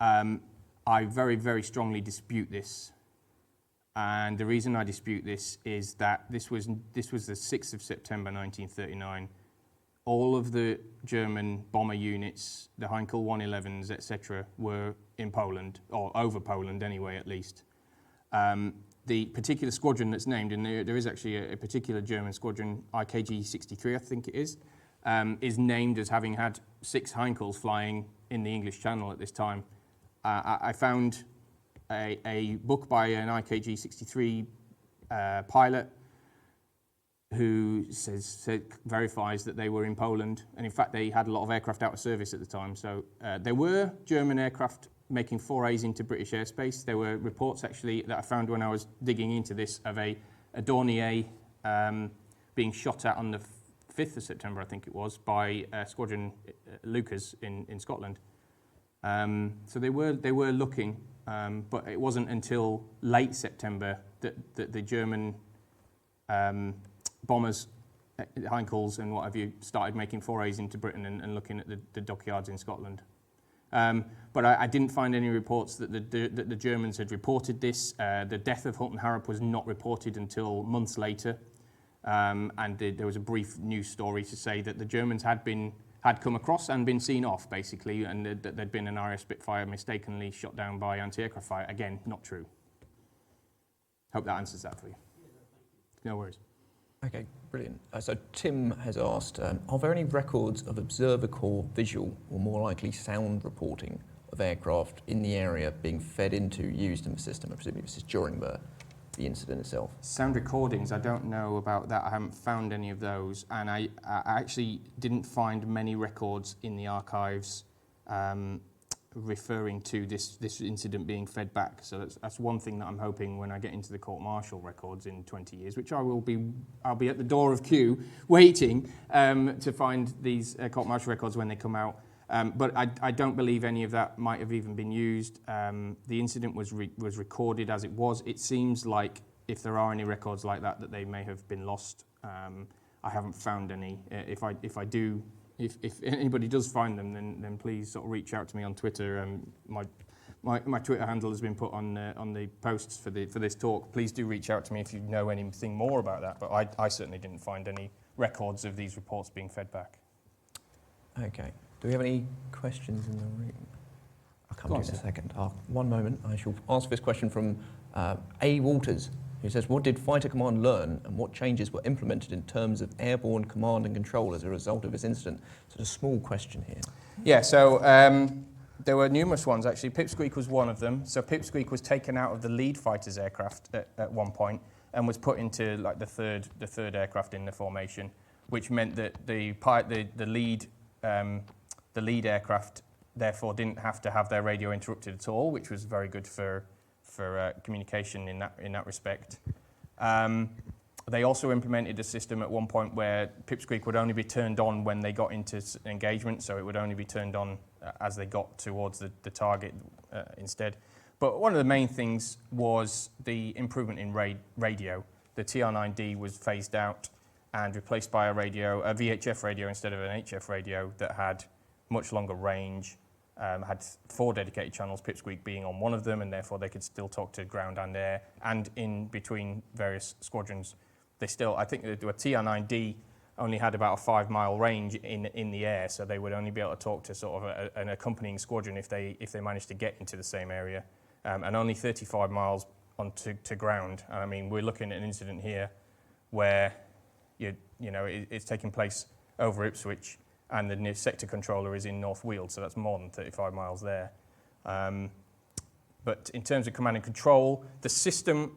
I very, very strongly dispute this. And the reason I dispute this is that this was the 6th of September 1939. all of the German bomber units, the Heinkel 111s, etc., were in Poland, or over Poland anyway, at least. The particular squadron that's named, and there is actually a particular German squadron, IKG 63, I think it is named as having had 6 Heinkels flying in the English Channel at this time. I found a book by an IKG 63 pilot who verifies that they were in Poland, and in fact they had a lot of aircraft out of service at the time. So there were German aircraft making forays into British airspace. There were reports actually that I found when I was digging into this of a Dornier being shot at on the 5th of September, I think it was, by Squadron Lucas in Scotland. So they were looking, but it wasn't until late September that the German bombers, Heinkels and what have you, started making forays into Britain and looking at the dockyards in Scotland. But I didn't find any reports that the Germans had reported this. The death of Hulton-Harrop was not reported until months later. And there was a brief news story to say that the Germans had come across and been seen off, basically, and that there'd been an RAF Spitfire mistakenly shot down by anti-aircraft fire. Again, not true. Hope that answers that for you. No worries. Okay, brilliant. So Tim has asked, are there any records of Observer Corps visual or more likely sound reporting of aircraft in the area being fed into, used in the system? I presume this is during the incident itself. Sound recordings, I don't know about that. I haven't found any of those, and I actually didn't find many records in the archives referring to this incident being fed back. So that's one thing that I'm hoping when I get into the court-martial records in 20 years, which I'll be at the door of Kew waiting to find these court-martial records when they come out. But I don't believe any of that might have even been used. The incident was recorded as it was. It seems like if there are any records like that they may have been lost. I haven't found any. If anybody does find them, then please sort of reach out to me on Twitter. My Twitter handle has been put on the posts for this talk. Please do reach out to me if you know anything more about that. But I certainly didn't find any records of these reports being fed back. Okay. Do we have any questions in the room? I'll come to you in a second. One moment. I shall ask this question from A. Walters, who says, what did Fighter Command learn and what changes were implemented in terms of airborne command and control as a result of this incident? So it's a small question here. Yeah, so there were numerous ones, actually. Pipsqueak was one of them. So Pipsqueak was taken out of the lead fighter's aircraft at one point and was put into like the third aircraft in the formation, which meant that the lead aircraft therefore didn't have to have their radio interrupted at all, which was very good for communication in that respect. They also implemented a system at one point where Pipsqueak would only be turned on when they got into engagement, so it would only be turned on as they got towards the target instead. But one of the main things was the improvement in radio. The TR9D was phased out and replaced by a VHF radio instead of an HF radio that had much longer range, had 4 dedicated channels, Pipsqueak being on one of them, and therefore they could still talk to ground and air, and in between various squadrons. I think the TR9D only had about a 5-mile range in the air, so they would only be able to talk to sort of an accompanying squadron if they managed to get into the same area, and only 35 miles to ground. And I mean, we're looking at an incident here where it's taking place over Ipswich, and the near sector controller is in North Weald, so that's more than 35 miles there. But in terms of command and control, the system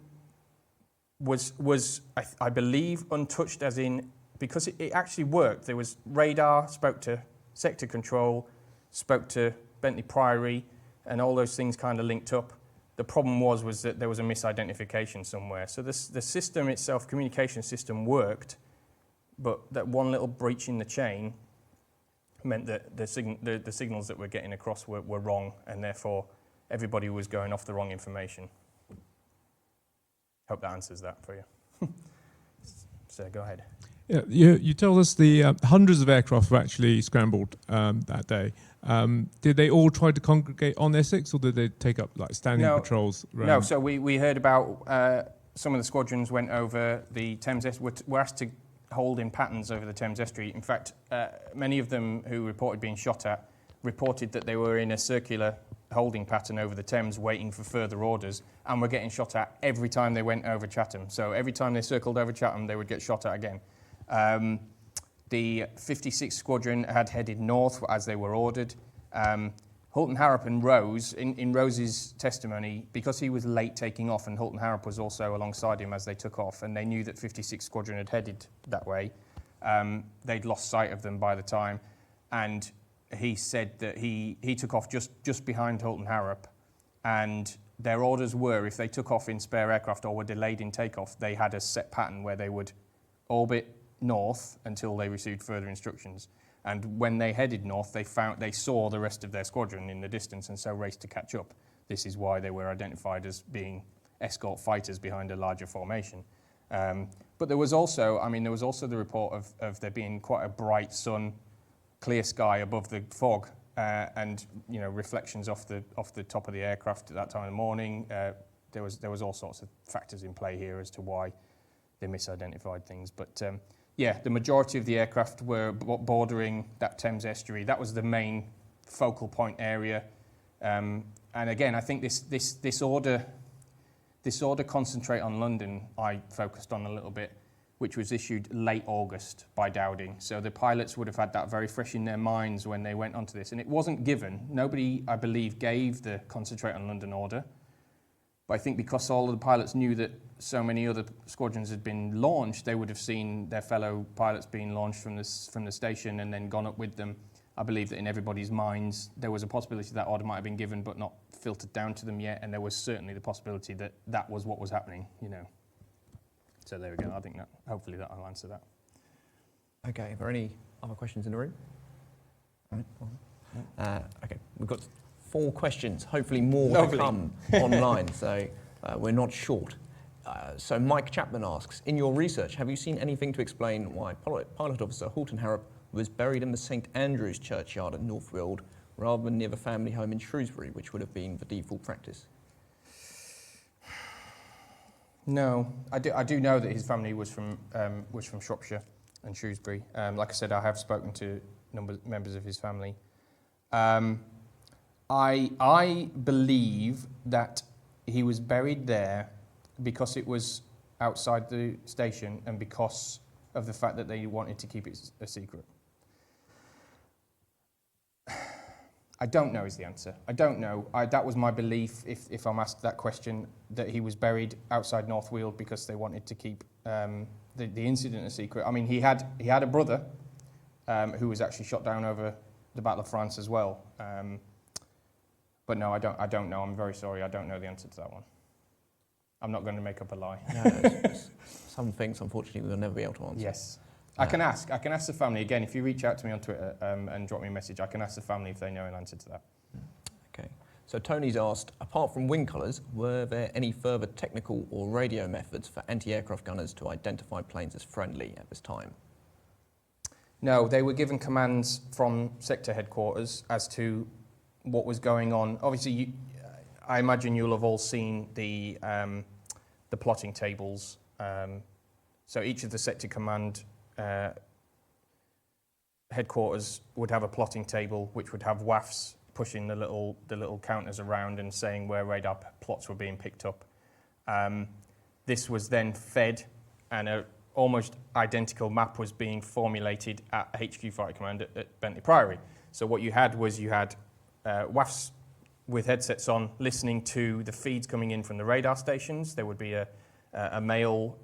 was I believe, untouched, as in, because it actually worked. There was radar, spoke to sector control, spoke to Bentley Priory, and all those things kind of linked up. The problem was that there was a misidentification somewhere. So the system itself, communication system, worked, but that one little breach in the chain meant that the signals that we're getting across were wrong, and therefore everybody was going off the wrong information. Hope that answers that for you. So go ahead. Yeah, you told us the hundreds of aircraft were actually scrambled that day. Did they all try to congregate on Essex, or did they take up like standing patrols around? No, so we heard about some of the squadrons went over the Thames, were asked holding patterns over the Thames estuary. In fact, many of them who reported being shot at reported that they were in a circular holding pattern over the Thames waiting for further orders and were getting shot at every time they went over Chatham. So every time they circled over Chatham, they would get shot at again. The 56th Squadron had headed north as they were ordered. Hulton-Harrop and Rose, in Rose's testimony, because he was late taking off and Hulton-Harrop was also alongside him as they took off, and they knew that 56th Squadron had headed that way, they'd lost sight of them by the time, and he said that he took off just behind Hulton-Harrop, and their orders were, if they took off in spare aircraft or were delayed in takeoff, they had a set pattern where they would orbit north until they received further instructions. And when they headed north, they saw the rest of their squadron in the distance and so raced to catch up. This is why they were identified as being escort fighters behind a larger formation. But there was also the report of there being quite a bright sun, clear sky above the fog, and reflections off the top of the aircraft at that time of the morning. There was all sorts of factors in play here as to why they misidentified things, but. Yeah, the majority of the aircraft were bordering that Thames estuary. That was the main focal point area. And again, I think this order concentrate on London, I focused on a little bit, which was issued late August by Dowding. So the pilots would have had that very fresh in their minds when they went onto this. And it wasn't given. Nobody, I believe, gave the concentrate on London order. But I think because all of the pilots knew that so many other squadrons had been launched, they would have seen their fellow pilots being launched from the station and then gone up with them. I believe that in everybody's minds there was a possibility that order might have been given but not filtered down to them yet, and there was certainly the possibility that that was what was happening, So there we go. I think that hopefully that will answer that. Okay, are there any other questions in the room? Okay, we've got 4 questions, hopefully more to come online, so we're not short. So Mike Chapman asks, in your research, have you seen anything to explain why Pilot Officer Hulton-Harrop was buried in the St Andrew's churchyard at Northfield rather than near the family home in Shrewsbury, which would have been the default practice? No, I do know that his family was from Shropshire and Shrewsbury. Like I said, I have spoken to members of his family. I believe that he was buried there because it was outside the station and because of the fact that they wanted to keep it a secret. I don't know is the answer. I don't know. That was my belief, if I'm asked that question, that he was buried outside Northfield because they wanted to keep the incident a secret. I mean, he had a brother who was actually shot down over the Battle of France as well. But no, I don't know. I'm very sorry. I don't know the answer to that one. I'm not going to make up a lie. No, some things, unfortunately, we'll never be able to answer. Yes. I can ask the family. Again, if you reach out to me on Twitter and drop me a message, I can ask the family if they know an answer to that. Okay. So Tony's asked, apart from wing colours, were there any further technical or radio methods for anti-aircraft gunners to identify planes as friendly at this time? No, they were given commands from sector headquarters as to what was going on. Obviously, I imagine you'll have all seen the plotting tables. So each of the sector command headquarters would have a plotting table, which would have WAFs pushing the little counters around and saying where radar plots were being picked up. This was then fed, and an almost identical map was being formulated at HQ Fighter Command at Bentley Priory. So what you had WAFs with headsets on, listening to the feeds coming in from the radar stations. There would be a male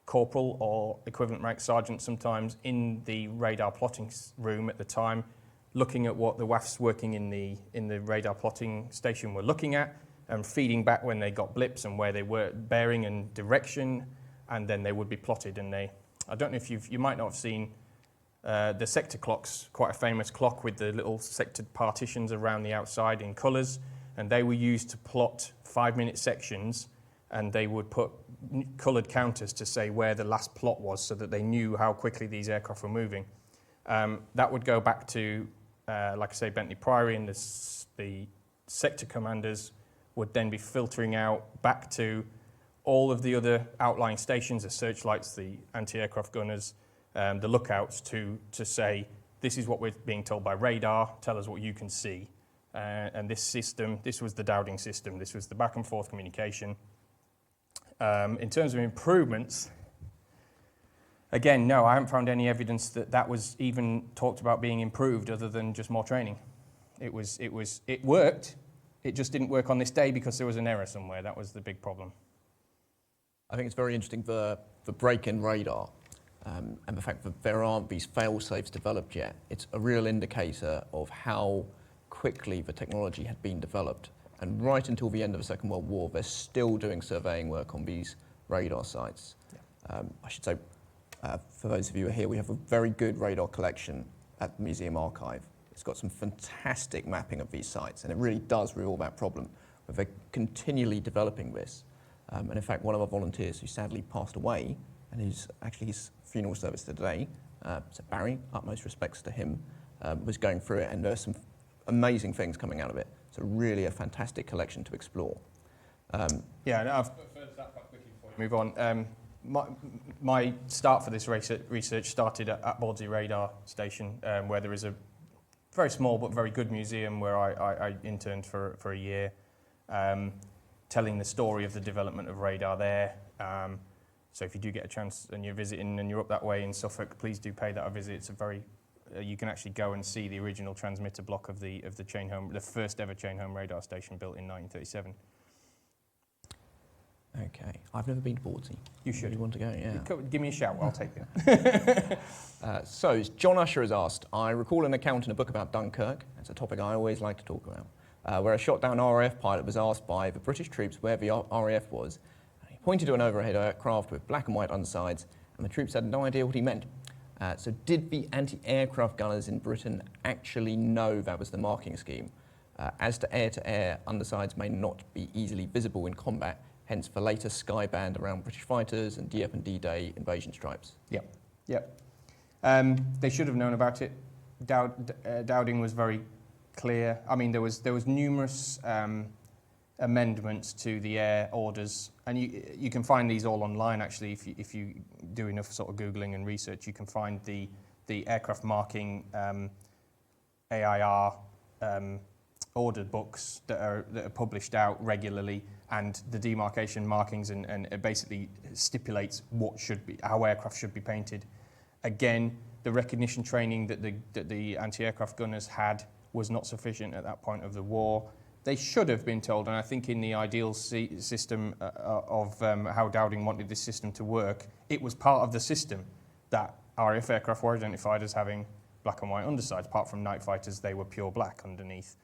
corporal or equivalent rank sergeant sometimes in the radar plotting room at the time, looking at what the WAFs working in the radar plotting station were looking at, and feeding back when they got blips and where they were bearing and direction, and then they would be plotted. And I don't know if you might not have seen the sector clocks, quite a famous clock with the little sectored partitions around the outside in colours, and they were used to plot 5-minute sections, and they would put coloured counters to say where the last plot was so that they knew how quickly these aircraft were moving. That would go back to, like I say, Bentley Priory, and the sector commanders would then be filtering out back to all of the other outlying stations, the searchlights, the anti-aircraft gunners, the lookouts to say, this is what we're being told by radar, tell us what you can see. And this system, this was the Dowding system, this was the back and forth communication. In terms of improvements, again, no, I haven't found any evidence that that was even talked about being improved other than just more training. It worked, it just didn't work on this day because there was an error somewhere. That was the big problem. I think it's very interesting, the break-in radar and the fact that there aren't these fail-safes developed yet. It's a real indicator of how quickly the technology had been developed. And right until the end of the Second World War, they're still doing surveying work on these radar sites. Yeah. I should say, for those of you who are here, we have a very good radar collection at the Museum Archive. It's got some fantastic mapping of these sites, and it really does reveal that problem. But they're continually developing this. And in fact, one of our volunteers who sadly passed away, and who's actually his funeral service today, so Barry, utmost respects to him, was going through it, and there's some amazing things coming out of it. So really a fantastic collection to explore. Yeah, no, I've further that quite quickly before we move on. My start for this research started at Bawdsey Radar Station, where there is a very small but very good museum where I interned for a year, telling the story of the development of radar there. So if you do get a chance and you're visiting and you're up that way in Suffolk, please do pay that a visit. It's a very you can actually go and see the original transmitter block of the chain home, the first ever chain home radar station built in 1937. Okay, I've never been to Bawdsey. You should. You want to go? Yeah. Give me a shout, I'll take you. So John Usher has asked, I recall an account in a book about Dunkirk. It's a topic I always like to talk about, where a shot down RAF pilot was asked by the British troops where the RAF was. He pointed to an overhead aircraft with black and white undersides, and the troops had no idea what he meant. So did the anti-aircraft gunners in Britain actually know that was the marking scheme? As to air undersides may not be easily visible in combat, hence the later sky band around British fighters and Dieppe and D-Day invasion stripes. Yep. They should have known about it. Dowding was very clear. I mean, there was numerous amendments to the air orders, and you can find these all online actually. If you do enough sort of googling and research, you can find the aircraft marking AIR ordered books that are published out regularly, and the demarcation markings, and it basically stipulates how aircraft should be painted. Again, the recognition training that the anti-aircraft gunners had was not sufficient at that point of the war. They should have been told, and I think in the ideal system of how Dowding wanted this system to work, it was part of the system that RAF aircraft were identified as having black and white undersides. Apart from night fighters, they were pure black underneath.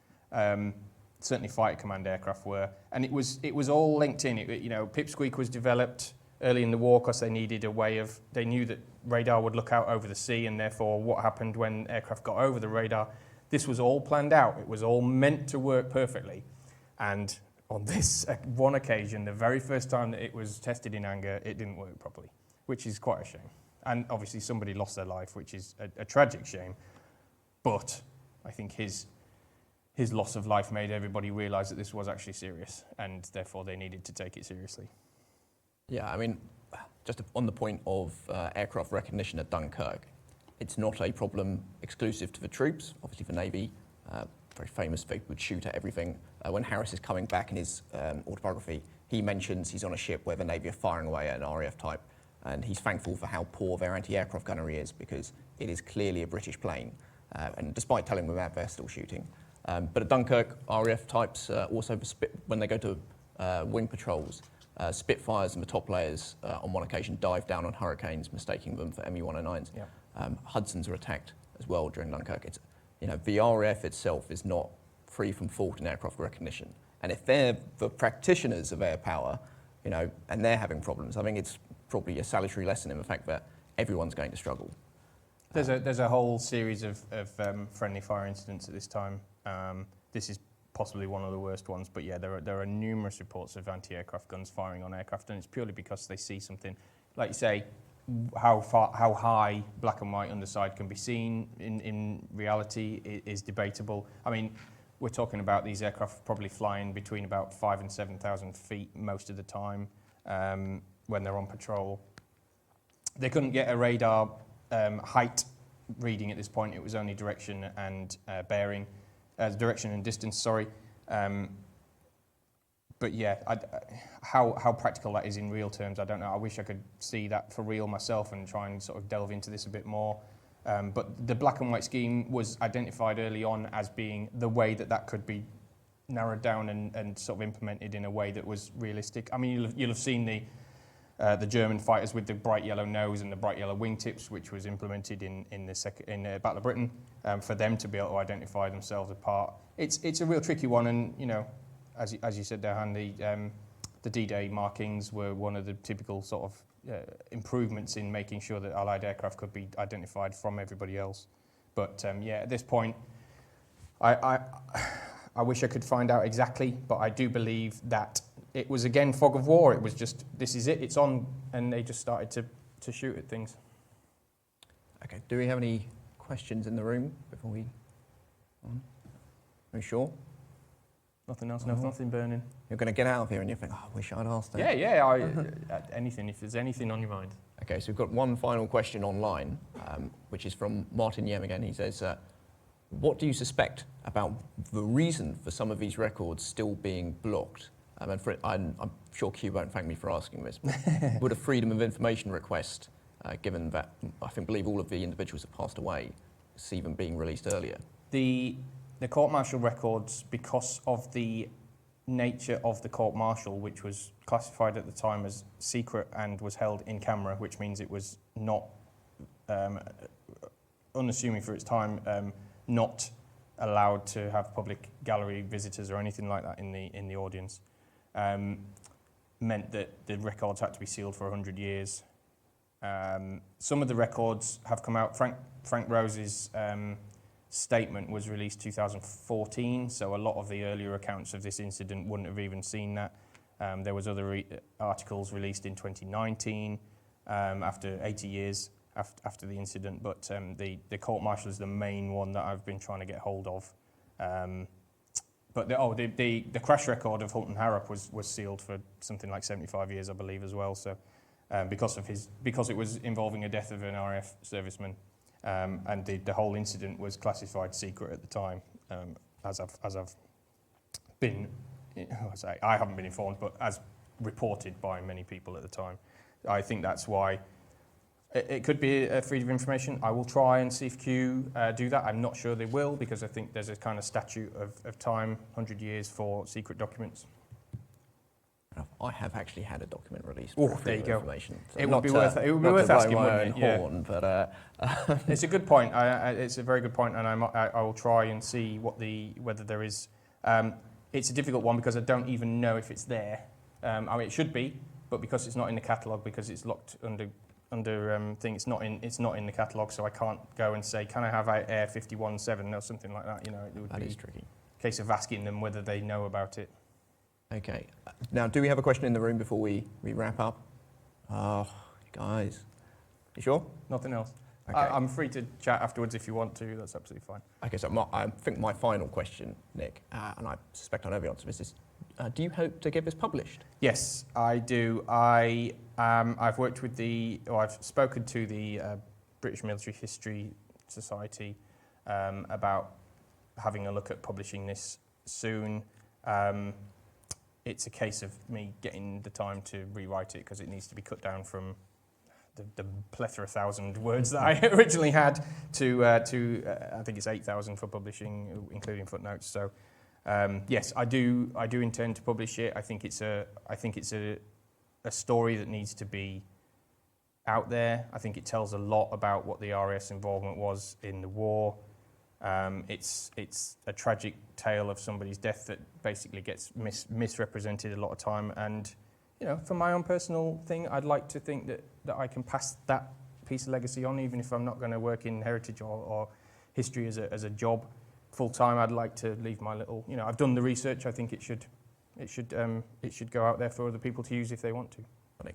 Certainly fighter command aircraft were, and it was all linked in. Pipsqueak was developed early in the war because they needed a way of, they knew that radar would look out over the sea, and therefore what happened when aircraft got over the radar. This was all planned out. It was all meant to work perfectly. And on this one occasion, the very first time that it was tested in anger, it didn't work properly, which is quite a shame. And obviously somebody lost their life, which is a tragic shame. But I think his loss of life made everybody realise that this was actually serious, and therefore they needed to take it seriously. Yeah, I mean, just on the point of aircraft recognition at Dunkirk, it's not a problem exclusive to the troops. Obviously, the Navy, very famous, they would shoot at everything. When Harris is coming back in his autobiography, he mentions he's on a ship where the Navy are firing away at an RAF type, and he's thankful for how poor their anti-aircraft gunnery is, because it is clearly a British plane. And despite telling them that, they're still shooting. But at Dunkirk, RAF types also, when they go to wing patrols, Spitfires and the top layers on one occasion dived down on Hurricanes, mistaking them for ME-109s. Yeah. Hudsons are attacked as well during Dunkirk. It's, the RAF itself is not free from fault in aircraft recognition. And if they're the practitioners of air power, and they're having problems, I think it's probably a salutary lesson in the fact that everyone's going to struggle. There's a whole series of friendly fire incidents at this time. This is possibly one of the worst ones, but yeah, there are numerous reports of anti-aircraft guns firing on aircraft, and it's purely because they see something. Like you say, how high black and white underside can be seen in reality is debatable. I mean, we're talking about these aircraft probably flying between about 5,000 and 7,000 feet most of the time. when they're on patrol. They couldn't get a radar height reading at this point. It was only direction and bearing, direction and distance, sorry. But yeah, how practical that is in real terms, I don't know. I wish I could see that for real myself and try and sort of delve into this a bit more. But the black and white scheme was identified early on as being the way that could be narrowed down and sort of implemented in a way that was realistic. I mean, you'll have seen the German fighters with the bright yellow nose and the bright yellow wingtips, which was implemented in the Battle of Britain, for them to be able to identify themselves apart. It's a real tricky one, and you know, as you said there, Han, the D-Day markings were one of the typical sort of improvements in making sure that Allied aircraft could be identified from everybody else. But yeah, at this point, I wish I could find out exactly, but I do believe that it was again fog of war. It was just, this is it, it's on, and they just started to shoot at things. Okay, do we have any questions in the room before we on? Are you sure? Nothing else, nothing burning. You're going to get out of here and you think, oh, I wish I'd asked that. Yeah, anything, if there's anything on your mind. Okay, so we've got one final question online, which is from Martin Yem again. He says, what do you suspect about the reason for some of these records still being blocked? And I'm sure Q won't thank me for asking this, but would a freedom of information request, given that believe all of the individuals have passed away, see them being released earlier? The court-martial records, because of the nature of the court-martial, which was classified at the time as secret and was held in camera, which means it was not, unassuming for its time, not allowed to have public gallery visitors or anything like that in the audience, meant that the records had to be sealed for 100 years. Some of the records have come out. Frank Rose's statement was released 2014, so a lot of the earlier accounts of this incident wouldn't have even seen that. There was other articles released in 2019, after 80 years after the incident, but the court-martial is the main one that I've been trying to get hold of. But the crash record of Hulton-Harrop was sealed for something like 75 years, I believe, as well. So because it was involving a death of an RAF serviceman. And the whole incident was classified secret at the time, as I've been, I haven't been informed, but as reported by many people at the time. I think that's why it could be a freedom of information. I will try and see if Q do that. I'm not sure they will, because I think there's a kind of statute of time, 100 years for secret documents. I have actually had a document released. Oh, for there you go. Information. So it would be worth asking, wouldn't it? Yeah. Horn, but it's a good point. It's a very good point, and I will try and see whether there is. It's a difficult one because I don't even know if it's there. I mean, it should be, but because it's not in the catalogue, because it's locked under thing, it's not in the catalogue, so I can't go and say, can I have Air 51-7 or something like that? You know, it would that be is tricky. A case of asking them whether they know about it. Okay. Now, do we have a question in the room before we wrap up? Oh, guys. You sure? Nothing else. Okay. I'm free to chat afterwards if you want to. That's absolutely fine. Okay, so I think my final question, Nick, and I suspect I know the answer to this, do you hope to get this published? Yes, I do. I've worked with I've spoken to the British Military History Society about having a look at publishing this soon. It's a case of me getting the time to rewrite it because it needs to be cut down from the plethora of 1,000 words that I originally had to I think it's 8,000 for publishing, including footnotes. So yes, I do intend to publish it. I think it's a story that needs to be out there. I think it tells a lot about what the RAF's involvement was in the war. It's a tragic tale of somebody's death that basically gets misrepresented a lot of time, and you know, for my own personal thing, I'd like to think that I can pass that piece of legacy on, even if I'm not going to work in heritage or history as a job full time. I'd like to leave my little, you know, I've done the research. I think it should go out there for other people to use if they want to.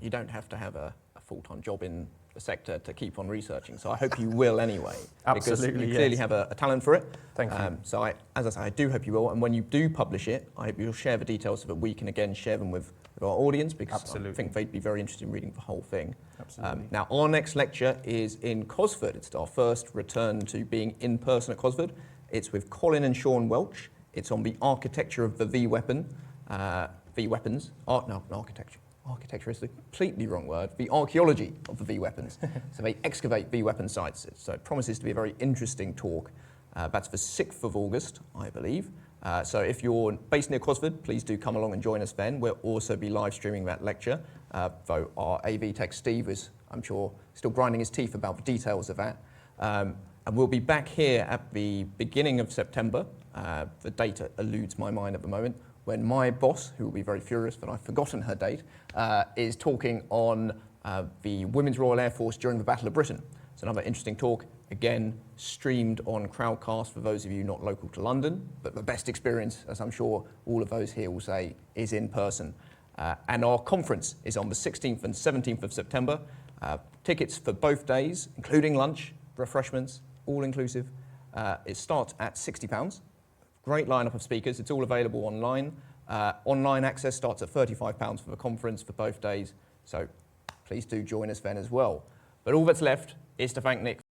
You don't have to have a full-time job in the sector to keep on researching, so I hope you will anyway. Absolutely, because you clearly yes. have a talent for it. Thank you. So as I say, I do hope you will, and when you do publish it, I hope you'll share the details so that we can again share them with our audience, because Absolutely. I think they'd be very interested in reading the whole thing. Absolutely. Now, our next lecture is in Cosford. It's our first return to being in person at Cosford. It's with Colin and Sean Welch. It's on the architecture of the V-weapon, V-weapons, architecture. Architecture is the completely wrong word. The archaeology of the V-weapons. So they excavate V-weapon sites. So it promises to be a very interesting talk. That's the 6th of August, I believe. So if you're based near Cosford, please do come along and join us then. We'll also be live streaming that lecture, though our AV tech Steve is, I'm sure, still grinding his teeth about the details of that. And we'll be back here at the beginning of September. The date eludes my mind at the moment, when my boss, who will be very furious that I've forgotten her date, is talking on the Women's Royal Air Force during the Battle of Britain. It's another interesting talk, again, streamed on Crowdcast for those of you not local to London, but the best experience, as I'm sure all of those here will say, is in person. And our conference is on the 16th and 17th of September. Tickets for both days, including lunch, refreshments, all inclusive. It starts at £60. Great lineup of speakers. It's all available online. Online access starts at £35 for the conference for both days. So please do join us then as well. But all that's left is to thank Nick